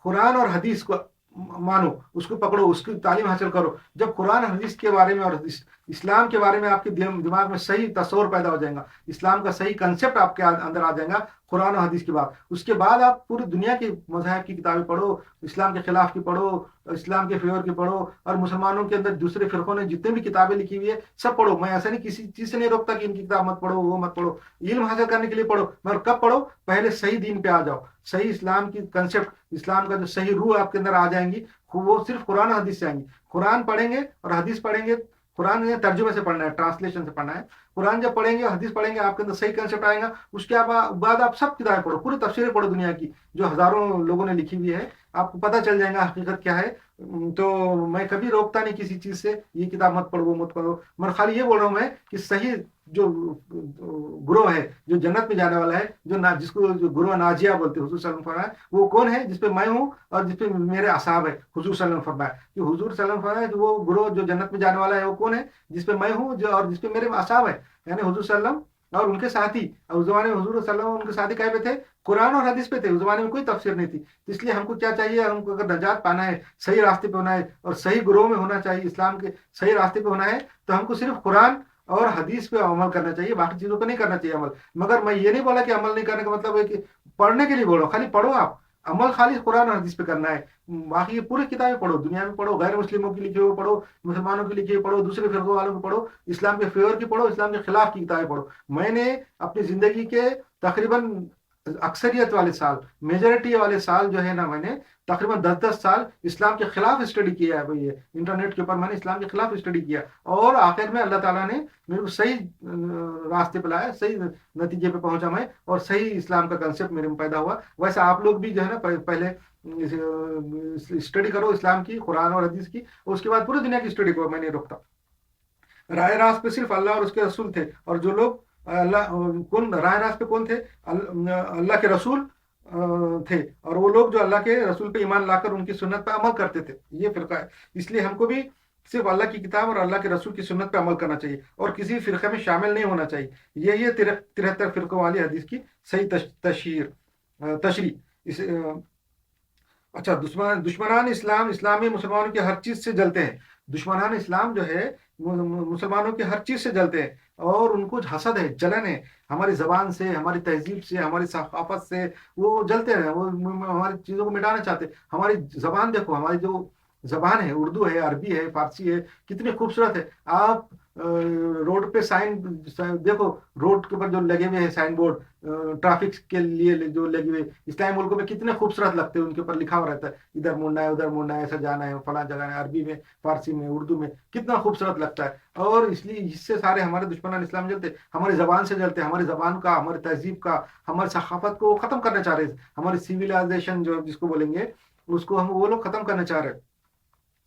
कुरान और हदीस को मानो, उसको पकड़ो, उसकी तालीम हासिल करो। जब कुरान हदीस के बारे में और इस्लाम के बारे में आपके दिमाग में सही तस्वर पैदा हो जाएगा, इस्लाम का सही कंसेप्ट आपके अंदर आ जाएगा कुरान और हदीस के बाद, उसके बाद आप पूरी दुनिया की मज़ाहिब की किताबें पढ़ो, इस्लाम के खिलाफ की पढ़ो, इस्लाम के फेवर की पढ़ो, और मुसलमानों के अंदर दूसरे फिरकों ने जितने भी किताबें लिखी हुई है सब पढ़ो। मैं ऐसा नहीं किसी चीज़ से नहीं रोकता कि इनकी किताब मत पढ़ो, वो मत पढ़ो, इल्म हासिल करने के लिए पढ़ो, मगर कब पढ़ो? पहले सही दीन पे आ जाओ, सही इस्लाम की कंसेप्ट, इस्लाम का जो सही रूह आपके अंदर आ जाएंगी, वो सिर्फ कुरान हदीस से आएंगी। कुरान पढ़ेंगे और हदीस पढ़ेंगे, कुरान ने तर्जुमे से पढ़ना है, ट्रांसलेशन से पढ़ना है। कुरान जब पढ़ेंगे और हदीस पढ़ेंगे, आपके अंदर सही कंसेप्ट आएगा। उसके बाद आप सब किताबें पढ़ो, पूरी तफसीरें पढ़ो दुनिया की जो हजारों लोगों ने लिखी हुई है, आपको पता चल जाएगा हकीकत क्या है। तो मैं कभी रोकता नहीं किसी चीज से, ये किताब मत पढ़ो, वो मत पढ़ो, मैं खाली ये बोल रहा हूँ मैं कि सही जो गुरु है, जो जन्नत में जाने वाला है, जिसको जो गुरु नाजिया बोलते हैं, हुजूर सल्लल्लाहु अलैहि वसल्लम फरमाया वो कौन है? जिसपे मैं हूँ और जिसपे मेरे असाब है। हुजूर सल्लल्लाहु अलैहि वसल्लम फरमाया कि हुजूर सल्लल्लाहु अलैहि वसल्लम फरमाया कि वो गुरु जो जन्नत में जाने वाला है वो कौन है? जिसपे मैं हूँ जो, और जिसपे मेरे असाब है, यानी हुजूर सल्लल्लाहु अलैहि वसल्लम और उनके साथी। और उस जमाने में हुजूर सल्लल्लाहु अलैहि वसल्लम उनके साथी काय पे थे? कुरान और हदीस पे थे। उस जमाने में कोई तफसीर नहीं थी। तो इसलिए हमको क्या चाहिए? हमको अगर नजात पाना है, सही रास्ते पे होना है और सही गुरुओं में होना चाहिए, इस्लाम के सही रास्ते पे होना है, तो हमको सिर्फ कुरान और हदीस पे अमल करना चाहिए, बाकी चीजों पे नहीं करना चाहिए अमल। मगर मैं ये नहीं बोला कि अमल नहीं करने का मतलब है कि पढ़ने के लिए बोलो, खाली पढ़ो आप, अमल खाली कुरान और हदीस पे करना है। बाकी ये पूरी किताबें पढ़ो, दुनिया में पढ़ो, गैर मुस्लिमों की लिखी हुई पढ़ो, मुसलमानों की लिखी हुई पढ़ो, दूसरे फिरकों वालों की पढ़ो, इस्लाम के फेवर की पढ़ो, इस्लाम के खिलाफ की किताबें पढ़ो। मैंने अपनी जिंदगी के तकरीबन अक्सरियत वाले साल, मेजोरिटी वाले साल जो है ना, मैंने तकरीबन 10-10 साल इस्लाम के खिलाफ स्टडी किया है भाई। इंटरनेट के ऊपर मैंने इस्लाम के खिलाफ स्टडी किया, और आखिर में अल्लाह ताला ने मेरे को सही रास्ते पे लाया, सही नतीजे पे पहुंचा मैं, और सही इस्लाम का कंसेप्ट मेरे में पैदा हुआ। वैसे आप लोग भी जो है ना पहले स्टडी करो इस्लाम की, कुरान और हदीस की, उसके बाद पूरी दुनिया की स्टडी करो। मैं नहीं रोकता। राय रास्त पे सिर्फ अल्लाह और उसके रसूल थे, और जो लोग अल्लाह कौन राय रास्त पे कौन थे? अल्लाह के रसूल थे, और वो लोग जो अल्लाह के रसूल पे ईमान लाकर उनकी सुन्नत पे अमल करते थे, ये फिरका है। इसलिए हमको भी सिर्फ अल्लाह की किताब और अल्लाह के रसूल की सुन्नत पे अमल करना चाहिए, और किसी फिरके में शामिल नहीं होना चाहिए। यही है 73 फिरकों वाली हदीस की सही तशरी। इस अच्छा, दुश्मनान इस्लाम, इस्लामी मुसलमानों की हर चीज से जलते हैं। दुश्मनान इस्लाम जो है मुसलमानों की हर चीज से जलते हैं, और उनको हसद है, जलन है, हमारी जबान से, हमारी तहजीब से, हमारी सकाफत से वो जलते हैं। वो हमारी चीजों को मिटाना चाहते हैं। हमारी जबान देखो, हमारी जो जबान है, उर्दू है, अरबी है, फारसी है, कितनी खूबसूरत है। आप रोड पे साइन देखो, रोड के ऊपर जो लगे हुए हैं साइन बोर्ड, ट्रैफिक के लिए जो लगे हुए, इस्लामी मुल्कों में कितने खूबसूरत लगते हैं। उनके ऊपर लिखा हुआ रहता है इधर मुड़ना है, उधर मुड़ना है, ऐसा जाना है, फला जगह है, अरबी में, फारसी में, उर्दू में, कितना खूबसूरत लगता है। और इसलिए इससे सारे हमारे दुश्मन इस्लाम जलते, हमारी जबान से जलते, हमारी जबान का, हमारी तहजीब का, हमारी सकाफत को खत्म करना चाह रहे हैं। हमारी सिविलाइजेशन जो जिसको बोलेंगे, उसको हम वो लोग खत्म करना चाह रहे हैं।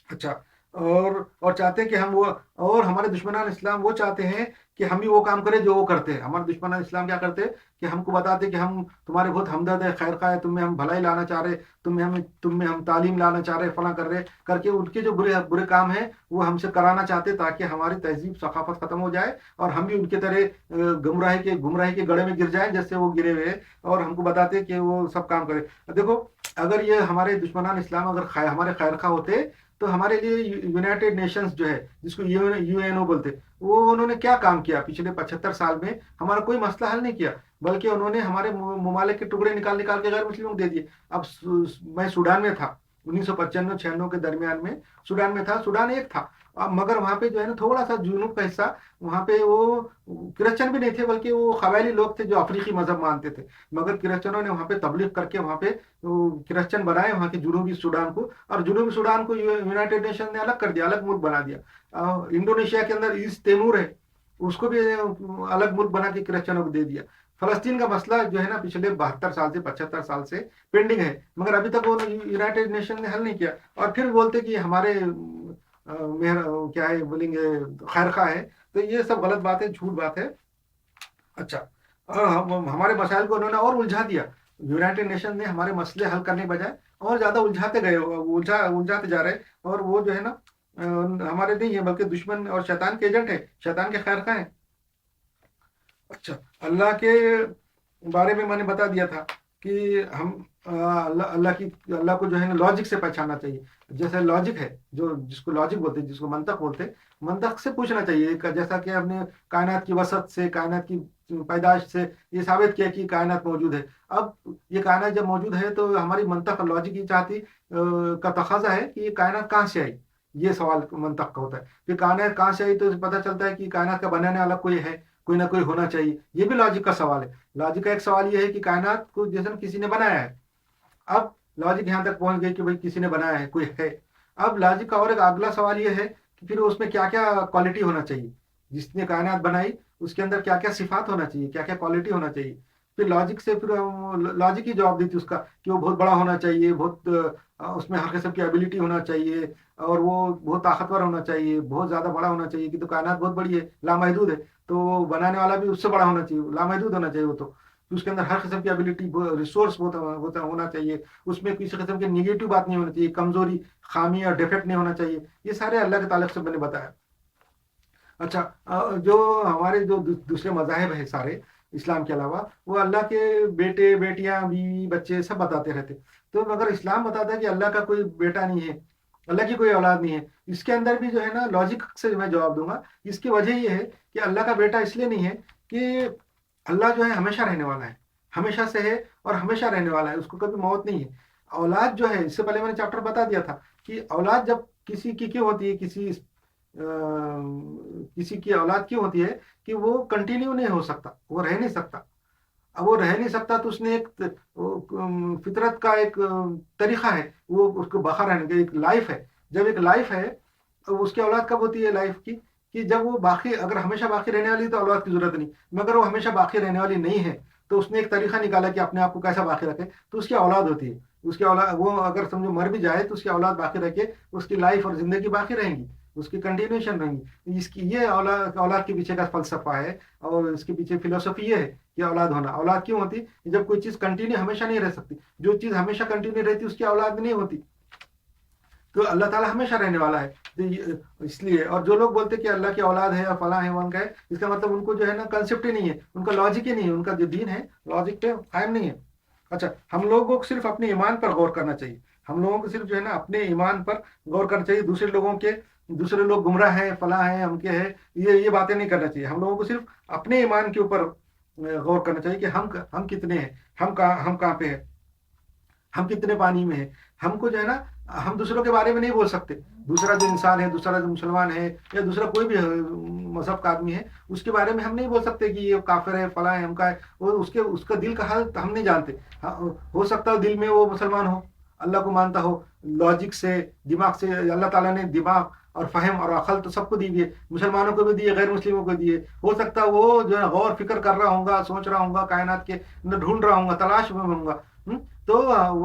अच्छा, اور چاہتے ہیں کہ ہم وہ، اور ہمارے دشمنان اسلام وہ چاہتے ہیں کہ ہم بھی وہ کام کریں جو وہ کرتے ہیں. ہمارے دشمنان اسلام کیا کرتے ہیں کہ ہم کو بتاتے ہیں کہ ہم تمہارے بہت ہمدرد ہے، خیر خواہ ہے، تم میں ہم بھلائی لانا چاہ رہے، تم میں ہم تعلیم لانا چاہ رہے، فلاں کر رہے کر کے ان کے جو برے برے کام ہیں وہ ہم سے کرانا چاہتے تاکہ ہماری تہذیب ثقافت ختم ہو جائے اور ہم بھی ان کی طرح گمراہی کے گڑھے میں گر جائیں جیسے وہ گرے ہوئے ہیں. اور ہم کو بتاتے ہیں کہ وہ سب کام کرے. دیکھو، اگر یہ ہمارے دشمنان اسلام اگر ہمارے خیر خواہ ہوتے تو ہمارے لیے یونائٹڈ نیشنز جو ہے جس کو یو این او بولتے، وہ انہوں نے کیا کام کیا پچھلے 75 سال میں؟ ہمارا کوئی مسئلہ حل نہیں کیا، بلکہ انہوں نے ہمارے ممالک کے ٹکڑے نکال نکال کے غیر مسلموں کو دے دیے. اب میں سوڈان میں تھا 1995-96 کے درمیان میں، سوڈان میں تھا. سوڈان ایک تھا، مگر وہاں پہ جو ہے نا تھوڑا سا جنوب کا حصہ، وہاں پہ وہ کرسچن بھی نہیں تھے بلکہ وہ قبائلی لوگ تھے جو افریقی مذہب مانتے تھے. مگر کرسچنوں نے وہاں پہ تبلیغ کر کے وہاں پہ کرسچن بنائے وہاں کے جنوبی سوڈان کو، اور جنوبی سوڈان کو یونائٹڈ نیشن نے الگ کر دیا، الگ ملک بنا دیا. انڈونیشیا کے اندر ایسٹ تیمور ہے، اس کو بھی الگ ملک بنا کے کرسچنوں کو دے دیا. فلسطین کا مسئلہ جو ہے نا پچھلے 72 سال سے 75 سال سے پینڈنگ ہے، مگر ابھی تک وہ یونائٹڈ نیشن نے حل نہیں کیا. اور پھر بولتے کہ ہمارے کیا ہے بولیں گے خیر خواہ ہے. تو یہ سب غلط بات ہے، جھوٹ بات ہے. اچھا، ہمارے مسائل کو انہوں نے اور الجھا دیا. یونائٹڈ نیشن نے ہمارے مسئلے حل کرنے بجائے اور زیادہ الجھاتے گئے، الجھاتے جا رہے. اور وہ جو ہے نا ہمارے نہیں ہے بلکہ دشمن اور شیطان کے ایجنٹ ہے، شیطان کے خیر خواہ ہیں. اچھا، اللہ کے بارے میں نے بتا دیا تھا کہ ہم اللہ کو جو ہے نا لاجک سے پہچاننا چاہیے. جیسے لاجک ہے جس کو لاجک بولتے ہیں، جس کو منطق بولتے ہیں، منطق سے پوچھنا چاہیے. جیسا کہ ہم نے کائنات کی وسعت سے، کائنات کی پیدائش سے یہ ثابت کیا کہ کائنات موجود ہے. اب یہ کائنات جب موجود ہے تو ہماری منطق اور لاجک یہ چاہتی کا تقاضا ہے کہ یہ کائنات کہاں سے آئی. یہ سوال منطق کا ہوتا ہے کہ کائنات کہاں سے آئی، تو پتہ چلتا ہے کہ کائنات کا بنانے والا کوئی ہے، کوئی نہ کوئی ہونا چاہیے. یہ بھی لاجک کا سوال ہے. لاجک کا ایک سوال یہ ہے کہ کائنات کو جیسے کسی نے بنایا ہے. اب لاجک یہاں تک پہنچ گئی کہ بھائی کسی نے بنایا ہے، کوئی ہے. اب لاجک کا اور ایک اگلا سوال یہ ہے کہ پھر اس میں کیا کیا کوالٹی ہونا چاہیے. جس نے کائنات بنائی اس کے اندر کیا کیا صفات ہونا چاہیے، کیا کیا کوالٹی ہونا چاہیے. پھر لاجک سے پھر لاجک ہی جواب دیتی اس کا کہ وہ بہت بڑا ہونا چاہیے، بہت اس میں ہر قسم کی ایبلٹی ہونا چاہیے، اور وہ بہت طاقتور ہونا چاہیے، بہت زیادہ بڑا ہونا چاہیے کہ تو کائنات بہت بڑی ہے، لامحدود ہے. تو بنانے والا بھی اس سے بڑا ہونا چاہیے، لامحدود ہونا چاہیے. وہ تو اس کے اندر ہر قسم کی ایبلٹی، ریسورس ہونا چاہیے. اس میں کسی قسم کی نگیٹو بات نہیں ہونا چاہیے، کمزوری، خامی اور ڈیفیکٹ نہیں ہونا چاہیے. یہ سارے اللہ کے تعلق سے میں نے بتایا. اچھا، جو ہمارے جو دوسرے مذاہب ہیں سارے اسلام کے علاوہ، وہ اللہ کے بیٹے بیٹیاں بیوی بچے سب بتاتے رہتے. تو مگر اسلام بتاتا ہے کہ اللہ کا کوئی بیٹا نہیں ہے، اللہ کی کوئی اولاد نہیں ہے. اس کے اندر بھی جو ہے نا لاجک سے میں جواب دوں گا. اس کی وجہ یہ ہے کہ اللہ کا بیٹا اس لیے نہیں ہے کہ اللہ جو ہے ہمیشہ رہنے والا ہے، ہمیشہ سے ہے اور ہمیشہ رہنے والا ہے، اس کو کبھی موت نہیں ہے. اولاد جو ہے، اس سے پہلے میں نے چیپٹر بتا دیا تھا کہ اولاد جب کسی کی کیوں ہوتی ہے، کسی کی اولاد کیوں ہوتی ہے کہ وہ کنٹینیو نہیں ہو سکتا، وہ رہ نہیں سکتا. اب وہ رہ نہیں سکتا تو اس نے ایک فطرت کا ایک طریقہ ہے، وہ اس کو بقا رہنے کا ایک لائف ہے. جب ایک لائف ہے تو اس کی اولاد کب ہوتی ہے لائف کی؟ کہ جب وہ باقی، اگر ہمیشہ باقی رہنے والی تو اولاد کی ضرورت نہیں. مگر وہ ہمیشہ باقی رہنے والی نہیں ہے تو اس نے ایک طریقہ نکالا کہ اپنے آپ کو کیسا باقی رکھے، تو اس کی اولاد ہوتی ہے. اس کی اولاد، وہ اگر سمجھو مر بھی جائے تو اس کی اولاد باقی رکھے، اس کی لائف اور زندگی باقی رہیں گی، اس کی کنٹینیوشن رہیں گی. اس کی یہ اولاد کے پیچھے کا فلسفہ ہے، اور اس کے پیچھے فلسفی یہ ہے کہ اولاد ہونا. اولاد کیوں ہوتی؟ جب کوئی چیز کنٹینیو ہمیشہ نہیں رہ سکتی. جو چیز ہمیشہ کنٹینیو رہتی اس کی اولاد نہیں ہوتی. تو اللہ تعالیٰ ہمیشہ رہنے والا ہے. اس لیے، اور جو لوگ بولتے کہ اللہ کی اولاد ہے یا فلاں ہے وان کا ہے، اس کا مطلب ان کو جو ہے نا کنسیپٹ ہی نہیں ہے، ان کا لاجک ہی نہیں ہے، ان کا جو دین ہے لاجک پہ قائم نہیں ہے. اچھا، ہم لوگوں کو صرف اپنے ایمان پر غور کرنا چاہیے. ہم لوگوں کو صرف جو ہے نا اپنے ایمان پر غور کرنا چاہیے. دوسرے لوگ گمراہ ہیں، فلاں ہیں، ہم کے ہیں، یہ باتیں نہیں کرنا چاہیے. ہم لوگوں کو صرف اپنے ایمان کے اوپر غور کرنا چاہیے کہ ہم کتنے ہیں، ہم کہاں پہ ہیں، ہم کتنے پانی میں ہیں. ہم کو جو ہے نا، ہم دوسروں کے بارے میں نہیں بول سکتے. دوسرا جو انسان ہے، دوسرا جو مسلمان ہے، یا دوسرا کوئی بھی مذہب کا آدمی ہے، اس کے بارے میں ہم نہیں بول سکتے کہ یہ کافر ہے، فلاں ہے، ہم کا ہے. اور اس کا دل کا حال ہم نہیں جانتے. ہو سکتا ہے دل میں وہ مسلمان ہو، اللہ کو مانتا ہو، لاجک سے، دماغ سے. اللہ تعالیٰ نے دماغ اور فہم اور عقل تو سب کو دی ہے، مسلمانوں کو بھی دیے، غیر مسلموں کو دیے. ہو سکتا ہے وہ جو ہے غور فکر کر رہا ہوں گا، سوچ رہا ہوں گا، کائنات کے اندر ڈھونڈ رہا ہوں گا، تلاش میں ہوں گا. تو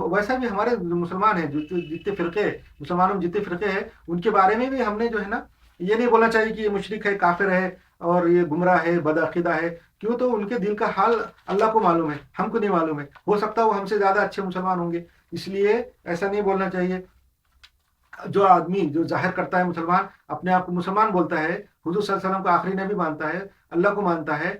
वैसा भी हमारे मुसलमान हैं जो जितने फिरके मुसलमानों में जितने फिरके हैं उनके बारे में भी हमने जो है ना ये नहीं बोलना चाहिए कि ये मुशरिक है काफिर है और ये गुमराह है बदअकीदा है। क्यों? तो उनके दिल का हाल अल्लाह को मालूम है, हमको नहीं मालूम है। हो सकता है वो हमसे ज्यादा अच्छे मुसलमान होंगे, इसलिए ऐसा नहीं बोलना चाहिए। जो आदमी जो जाहिर करता है मुसलमान अपने आप को मुसलमान बोलता है, हुजूर सल्लल्लाहु अलैहि वसल्लम को आखिरी नबी मानता है, अल्लाह को मानता है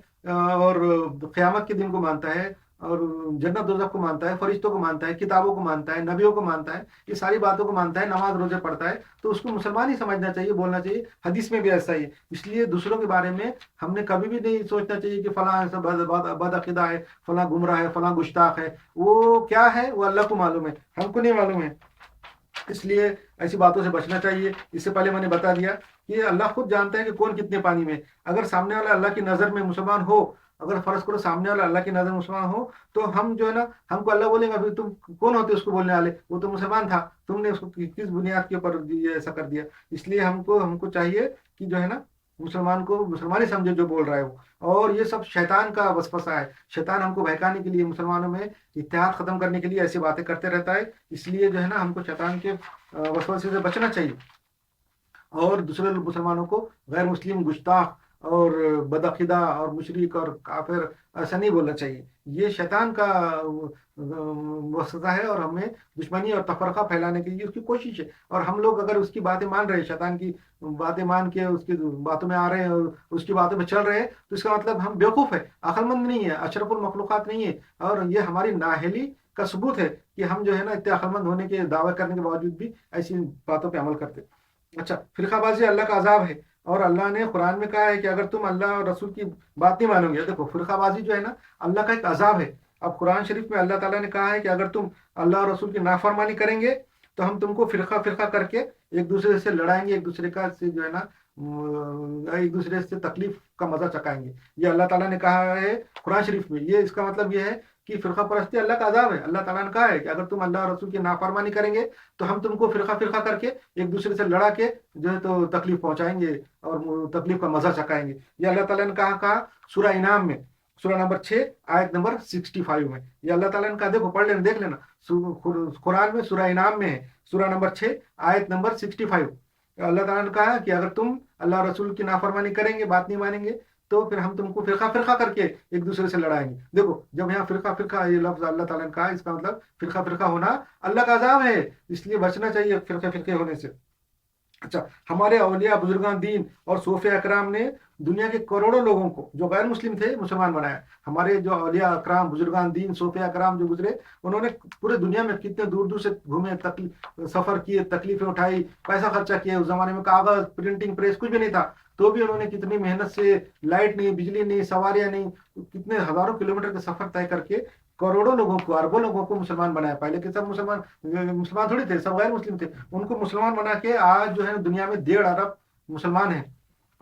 और क़यामत के दिन को मानता है और जन्नत दोज़ख को मानता है, फरिश्तों को मानता है, किताबों को मानता है, नबियों को मानता है, ये सारी बातों को मानता है, नमाज रोजे पढ़ता है, तो उसको मुसलमान ही समझना चाहिए, बोलना चाहिए। हदीस में भी ऐसा ही है। इसलिए दूसरों के बारे में हमने कभी भी नहीं सोचना चाहिए कि फलां ऐसा बदअकीदा है, फलां गुमराह है, फलां गुस्ताख है। वो क्या है वो अल्लाह को मालूम है, हमको नहीं मालूम है। इसलिए ऐसी बातों से बचना चाहिए। इससे पहले मैंने बता दिया कि अल्लाह खुद जानता है कि कौन कितने पानी में। अगर सामने वाला अल्लाह की नज़र में मुसलमान हो, अगर फर्ज करो सामने वाला अल्लाह की नज़र में मुसलमान हो, तो हम जो है ना हमको अल्लाह बोलेगा फिर तुम कौन होते उसको बोलने वाले, वो तो मुसलमान था, तुमने उसको किस बुनियाद के ऊपर ये ऐसा कर दिया। इसलिए हमको हमको चाहिए कि जो है ना मुसलमान को मुसलमान ही समझे जो बोल रहा है वो। और ये सब शैतान का वसवसा है। शैतान हमको बहकाने के लिए, मुसलमानों में इत्तेहाद खत्म करने के लिए ऐसी बातें करते रहता है। इसलिए जो है ना हमको शैतान के वसवसे से बचना चाहिए और दूसरे मुसलमानों को गैर मुस्लिम, गुस्ताख और बदअकीदा और मुशरिक और काफिर ऐसा नहीं बोलना चाहिए। ये शैतान का वसवसा है और हमें दुश्मनी और तफरका फैलाने के लिए उसकी कोशिश है। और हम लोग अगर उसकी बातें मान रहे हैं, शैतान की बातें मान के उसकी बातों में आ रहे हैं और उसकी बातों में चल रहे हैं, तो इसका मतलब हम बेवकूफ़ है, अक्लमंद नहीं है, अशरफुल मखलूक़ात नहीं है। और ये हमारी नाअहली का सबूत है कि हम जो है ना इतने अक्लमंद होने के दावे करने के बावजूद भी ऐसी बातों पे अमल करते। अच्छा, फिरकाबाजी अल्लाह का अजाब है और अल्लाह ने कुरान में कहा है कि अगर तुम अल्लाह और रसूल की बात नहीं मानोगे। देखो, फिरकाबाजी जो है ना अल्लाह का एक अजाब है। अब कुरान शरीफ में अल्लाह ताला ने कहा है कि अगर तुम अल्लाह और रसूल की नाफरमानी करेंगे तो हम तुमको फिरका फिरका करके एक दूसरे से लड़ाएंगे, एक दूसरे का से जो है ना एक दूसरे से तकलीफ का मजा चकाएंगे। ये अल्लाह ताला ने कहा है कुरान शरीफ में। ये इसका मतलब ये है कि फिरका परस्ती अल्लाह का अजाब है। अल्लाह ताला ने कहा है कि अगर तुम अल्लाह और रसूल की नाफरमानी करेंगे तो हम तुमको फिरका फिरका करके एक दूसरे से लड़ा के जो है तो तकलीफ पहुंचाएंगे और तकलीफ का मजा चकाएंगे। ये अल्लाह ताला ने कहा सूरह इनाम में, सूरह नंबर 6 आयत नंबर 65 में। ये अल्लाह ताला ने कहा, देखो पढ़ लेना, देख लेना, कुरान में सूरह इनाम में है, सूरह नंबर 6 आयत नंबर 65। अल्लाह ताला ने कहा कि अगर तुम अल्लाह रसूल की नाफरमानी करेंगे, बात नहीं मानेंगे, तो फिर हम तुमको फिरका फिरका करके एक दूसरे से लड़ाएंगे। देखो, जब यहाँ फिरका फिरका ये लफ्ज अल्लाह ताला ने कहा, इसका मतलब फिरका फिरका होना अल्लाह का अजाब है। इसलिए बचना चाहिए फिरके फिरके होने से। अच्छा, हमारे औलिया बुजुर्गान दीन और सूफे अकराम ने दुनिया के करोड़ों लोगों को जो गैर मुस्लिम थे मुसलमान बनाया। हमारे जो औलिया अकराम, बुजुर्गान दीन, सूफे अकराम जो गुजरे, उन्होंने पूरे दुनिया में कितने दूर दूर से घूमे, सफर किए, तकलीफें उठाई, पैसा खर्चा किया। उस जमाने में कागज, प्रिंटिंग प्रेस कुछ भी नहीं था, तो भी उन्होंने कितनी मेहनत से, लाइट नहीं, बिजली नहीं, सवारियां नहीं, कितने हजारों किलोमीटर का सफर तय करके करोड़ों लोगों को, अरबों लोगों को मुसलमान बनाया। पहले के सब मुसलमान मुसलमान थोड़ी थे, सब गैर मुस्लिम थे। उनको मुसलमान बना के आज जो है दुनिया में 1.5 अरब मुसलमान हैं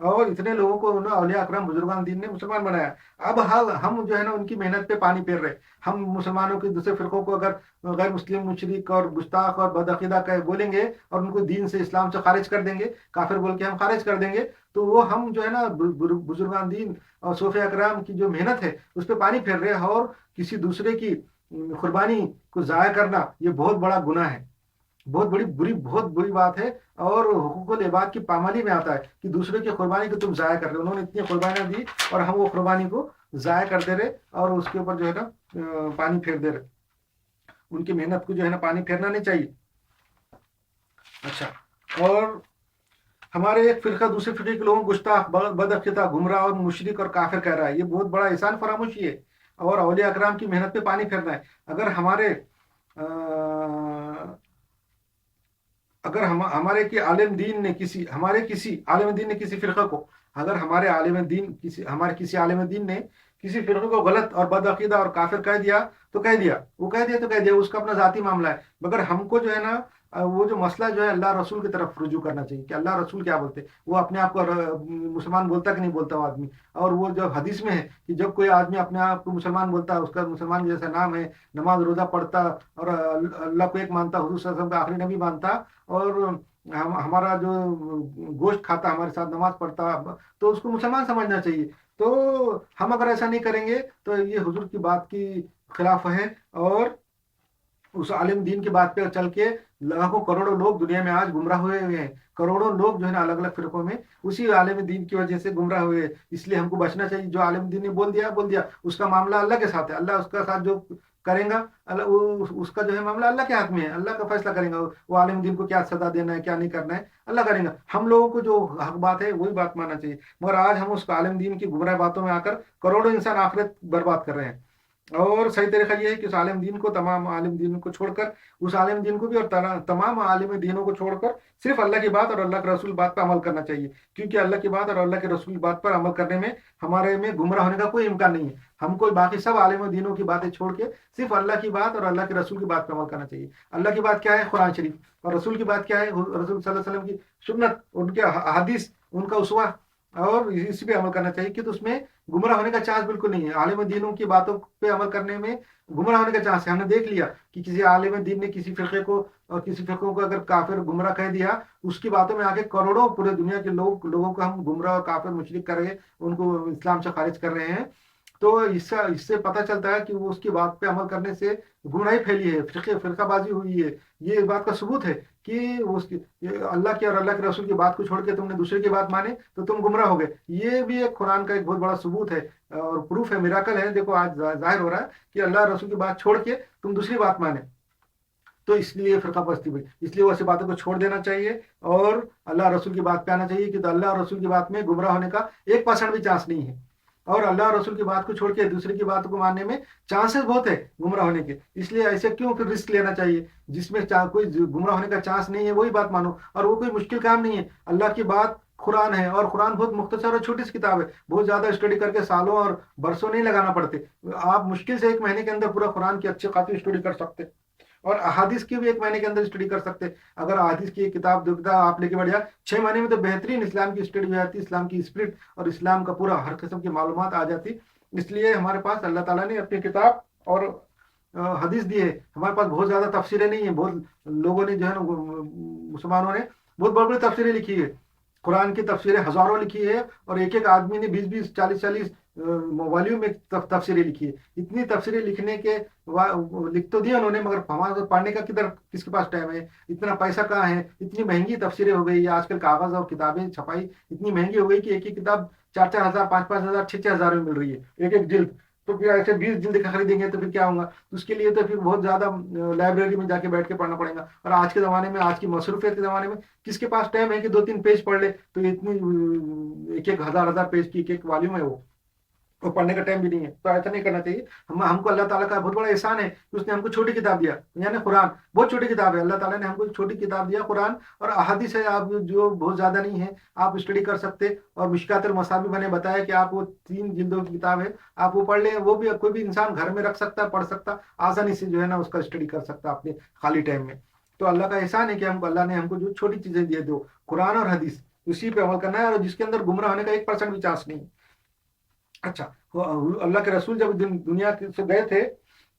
और इतने लोगों को उन्होंने औलिया अकरम बुजुर्गान दीन ने मुसलमान बनाया। अब हम जो है ना उनकी मेहनत पे पानी फेर रहे। हम मुसलमानों के दूसरे फिरकों को अगर गैर मुस्लिम, मुशरिक और गुस्ताख और बदअकीदा कह बोलेंगे और उनको दीन से, इस्लाम से खारिज कर देंगे, काफिर बोल के हम खारिज कर देंगे, तो वो हम जो है ना बुजुर्गान दीन और सोफे अकराम की जो मेहनत है उस पर पानी फेर रहे हैं। और किसी दूसरे की कुर्बानी को जाया करना ये बहुत बड़ा गुनाह है, बहुत बुरी बात है। और हुकूकुल इबाद की पामाली में आता है कि दूसरे की कुर्बानी को तुम जाया कर रहे हो। उन्होंने इतनी कुर्बानियां दी और हम वो कुर्बानी को जाया कर दे रहे और उसके ऊपर जो है ना पानी फेर दे रहे। उनकी मेहनत को जो है ना पानी फेरना नहीं चाहिए। अच्छा, और हमारे एक फिरका दूसरे फिरके के लोगों को गुस्ताख, बदअकीदा, गुमराह और मुशरिक और काफिर कह रहा है। ये बहुत बड़ा एहसान फरामोशी है और औलिया अकराम की मेहनत पे पानी फेरना है। अगर हमारे कि आलिम दीन ने किसी आलिम दीन ने किसी फिरका को, अगर हमारे किसी आलिम दीन ने किसी फिरके को गलत और बदअकीदा और काफिर कह दिया तो कह दिया, वो कह दिया तो कह दिया, उसका अपना जाती मामला है। मगर हमको जो है ना वो जो मसला जो है अल्लाह रसूल की तरफ रुजू करना चाहिए कि अल्लाह रसूल क्या बोलते। वो अपने आप को मुसलमान बोलता कि नहीं बोलता वो आदमी। और वो जब हदीस में है कि जब कोई आदमी अपने आप को मुसलमान बोलता है, उसका मुसलमान जैसा नाम है, नमाज रोजा पढ़ता और अल्लाह को एक मानता, हुजूर सल्लल्लाहु अलैहि वसल्लम का आखिरी नबी मानता और हमारा जो गोश्त खाता, हमारे साथ नमाज पढ़ता, तो उसको मुसलमान समझना चाहिए। तो हम अगर ऐसा नहीं करेंगे तो ये हुजूर की बात की खिलाफ है और उस आलिम दीन की बात पे चल के लाखों करोड़ों लोग दुनिया में आज गुमराह हुए हैं। करोड़ों लोग जो है ना अलग अलग फिरकों में उसी आलिम दीन की वजह से गुमराह हुए हैं। इसलिए हमको बचना चाहिए। जो आलिम दीन ने बोल दिया, उसका मामला अल्लाह के साथ है। अल्लाह उसका साथ जो करेगा, अल्लाह उसका जो है मामला अल्लाह के हाथ में है। अल्लाह का फैसला करेगा वो आलिम दीन को क्या सजा देना है क्या नहीं करना है, अल्लाह करेगा। हम लोगों को जो हक बात है वही बात मानना चाहिए। मगर आज हम उस आलिम दीन की गुमराह बातों में आकर करोड़ों इंसान आखिरत बर्बाद कर रहे हैं। और सही तरीका यह है कि उस आलिम दीन को, तमाम आलिम दीन को छोड़कर, उस आलिम दीन को भी और तमाम आलिम दीनों को छोड़कर सिर्फ अल्लाह की बात और अल्लाह के रसूल बात पर अमल करना चाहिए। क्योंकि अल्लाह की बात और अल्लाह के रसूल बात पर अमल करने में हमारे में गुमराह होने का कोई इम्कान नहीं है। हमको बाकी सब आलिम दीनों की बातें छोड़ के सिर्फ अल्लाह की बात और अल्लाह के रसूल की बात पर अमल करना चाहिए। अल्लाह की बात क्या है? कुरान शरीफ। और रसूल की बात क्या है? रसूल सल्लल्लाहु अलैहि वसल्लम की सुन्नत, उनके हदीस, उनका उसवा। और इसी पे अमल करना चाहिए कि तो उसमें गुमराह होने का चांस बिल्कुल नहीं है। आलिम दीनों की बातों पे अमल करने में गुमराह होने का चांस है। हमने देख लिया कि किसी आलिम दीन ने किसी फिरके को और किसी फिरकों को अगर काफिर गुमराह कह दिया, उसकी बातों में आके करोड़ों पूरे दुनिया के लोगों को हम गुमराह और काफिर मुशरिक कर रहे हैं, उनको इस्लाम से खारिज कर रहे हैं। तो इससे इससे पता चलता है कि वो उसकी बात पे अमल करने से गुमराही फैली है, फिरकाबाजी हुई है। ये इस बात का सबूत है कि उसकी अल्लाह की और अल्लाह के रसूल की बात को छोड़ के तुमने दूसरे की बात माने तो तुम गुमराह हो गए। ये भी एक कुरान का एक बहुत बड़ा सबूत है और प्रूफ है, मिराकल है। देखो आज जाहिर हो रहा है कि अल्लाह रसूल की बात छोड़ के तुम दूसरी बात माने। तो इसलिए फिरका परस्ती हुई। इसलिए वैसी बातों को छोड़ देना चाहिए और अल्लाह रसूल की बात पे आना चाहिए कि तो अल्लाह और रसूल की बात में गुमराह होने का 1% भी चांस नहीं है। और अल्लाह और रसूल की बात को छोड़ के दूसरे की बात को मानने में चांसेस बहुत है गुमराह होने के। इसलिए ऐसे क्यों फिर रिस्क लेना चाहिए जिसमें कोई गुमराह होने का चांस नहीं है, वही बात मानो। और वो कोई मुश्किल काम नहीं है। अल्लाह की बात कुरान है और कुरान बहुत मुख्तसर और छोटी सी किताब है। बहुत ज्यादा स्टडी करके सालों और बरसों नहीं लगाना पड़ते। आप मुश्किल से 1 महीने के अंदर पूरा कुरान की अच्छी खासी स्टडी कर सकते। और अहादीस की भी 1 महीने के अंदर स्टडी कर सकते। अगर अहादीस की एक किताब दो किताब आप लेके बढ़ जाए 6 महीने में तो बेहतरीन इस्लाम की स्टडी हो जाती, इस्लाम की स्पिरिट और इस्लाम का पूरा हर किस्म की मालूमात आ जाती। इसलिए हमारे पास अल्लाह ताला ने अपनी किताब और हदीस दी है। हमारे पास बहुत ज्यादा तफसीरें नहीं है। बहुत लोगों ने जो है ना मुसलमानों ने बहुत बड़ी बड़ी तफसीरें लिखी है। कुरान की तफसीरें हजारों लिखी है और एक एक आदमी ने 20-20 40-40 वॉल्यूम में तफसीरें लिखी है। इतनी तफसीरें लिखने के लिख तो दिया उन्होंने, मगर हमारे पढ़ने का किसके पास टाइम है? इतना पैसा कहाँ है? इतनी महंगी तफसीरें हो गई। आजकल कागज और किताबें छपाई इतनी महंगी हो गई कि एक ही किताब 4-4 हजार 5-5 हजार 6-6 हजार में मिल रही है एक एक जिल्द। तो फिर ऐसे 20 जिल्द का खरीदेंगे तो फिर क्या होगा? तो उसके लिए तो फिर बहुत ज्यादा लाइब्रेरी में जाके बैठ के पढ़ना पड़ेगा। और आज के जमाने में, आज की मसरूफियत के जमाने में किसके पास टाइम है कि 2-3 पेज पढ़ ले? तो इतनी एक एक हजार पेज की एक एक वॉल्यूम है वो पढ़ने का टाइम भी नहीं है। तो ऐसा नहीं करना चाहिए। हमको अल्लाह ताला का बहुत बड़ा एहसान है कि उसने हमको छोटी किताब दिया, यानी कुरान। बहुत छोटी किताब है। अल्लाह ताला ने हमको छोटी किताब दिया कुरान। और अहादीस है आप जो बहुत ज्यादा नहीं है, आप स्टडी कर सकते। और मिशकातुल मसाबीह मैंने बताया कि आप वो 3 जिल्दों की किताब है, आप वो पढ़ लें। वो भी कोई भी इंसान घर में रख सकता है, पढ़ सकता, आसानी से जो है ना उसका स्टडी कर सकता अपने खाली टाइम में। तो अल्लाह का एहसान है कि हमको अल्लाह ने हमको जो छोटी चीजें दिए दो, कुरान और हदीस, उसी पे अमल करना है और जिसके अंदर गुमराह होने का 1% भी चांस नहीं है। अच्छा, अल्लाह के रसूल जब दुनिया से गए थे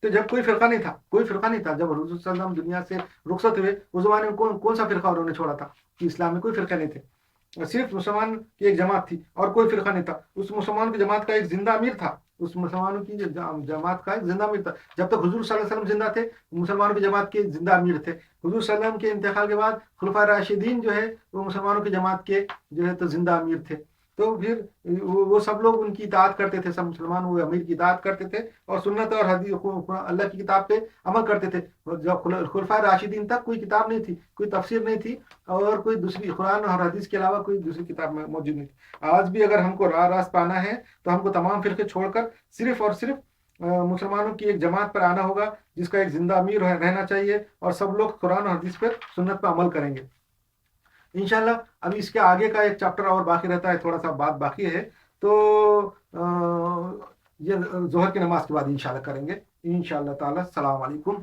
तो जब कोई फिरका नहीं था, कोई फिरका नहीं था। जब हुजूर सल्लल्लाहु अलैहि वसल्लम दुनिया से रुखसत हुए उस जमाने में कौन कौन सा फिरका उन्होंने छोड़ा था? कि इस्लाम में कोई फिरका नहीं थे। सिर्फ मुसलमान की एक जमात थी और कोई फिरका नहीं था। उस मुसलमान की जमात का एक जिंदा अमीर था। उस मुसलमानों की जमात का एक जिंदा अमीर था। जब तक हुजूर सल्लल्लाहु अलैहि वसल्लम जिंदा थे, मुसलमानों की जमात के जिंदा अमीर थे। हुजूर सल्लल्लाहु अलैहि वसल्लम के इंतकाल के बाद खुलफाए राशिदीन जो है वो मुसलमानों की जमात के जो है तो जिंदा अमीर थे। तो फिर वो सब लोग उनकी इताअत करते थे। सब मुसलमान वो अमीर की इताअत करते थे और सुन्नत और हदीस अल्लाह की किताब पे अमल करते थे। जब खुलफाए राशिदीन तक कोई किताब नहीं थी, कोई तफसीर नहीं थी और कोई दूसरी कुरान और हदीस के अलावा कोई दूसरी किताब में मौजूद नहीं थी। आज भी अगर हमको रास्त पाना है तो हमको तमाम फिरके छोड़कर सिर्फ और सिर्फ मुसलमानों की एक जमात पर आना होगा जिसका एक जिंदा अमीर रहना चाहिए और सब लोग कुरान और हदीस पर सुन्नत पर अमल करेंगे इंशाल्लाह। अभी इसके आगे का एक चैप्टर और बाकी रहता है, थोड़ा सा बात बाकी है। तो ये जोहर की नमाज के बाद इंशाल्लाह करेंगे इंशाल्लाह ताला। अस्सलाम वालेकुम।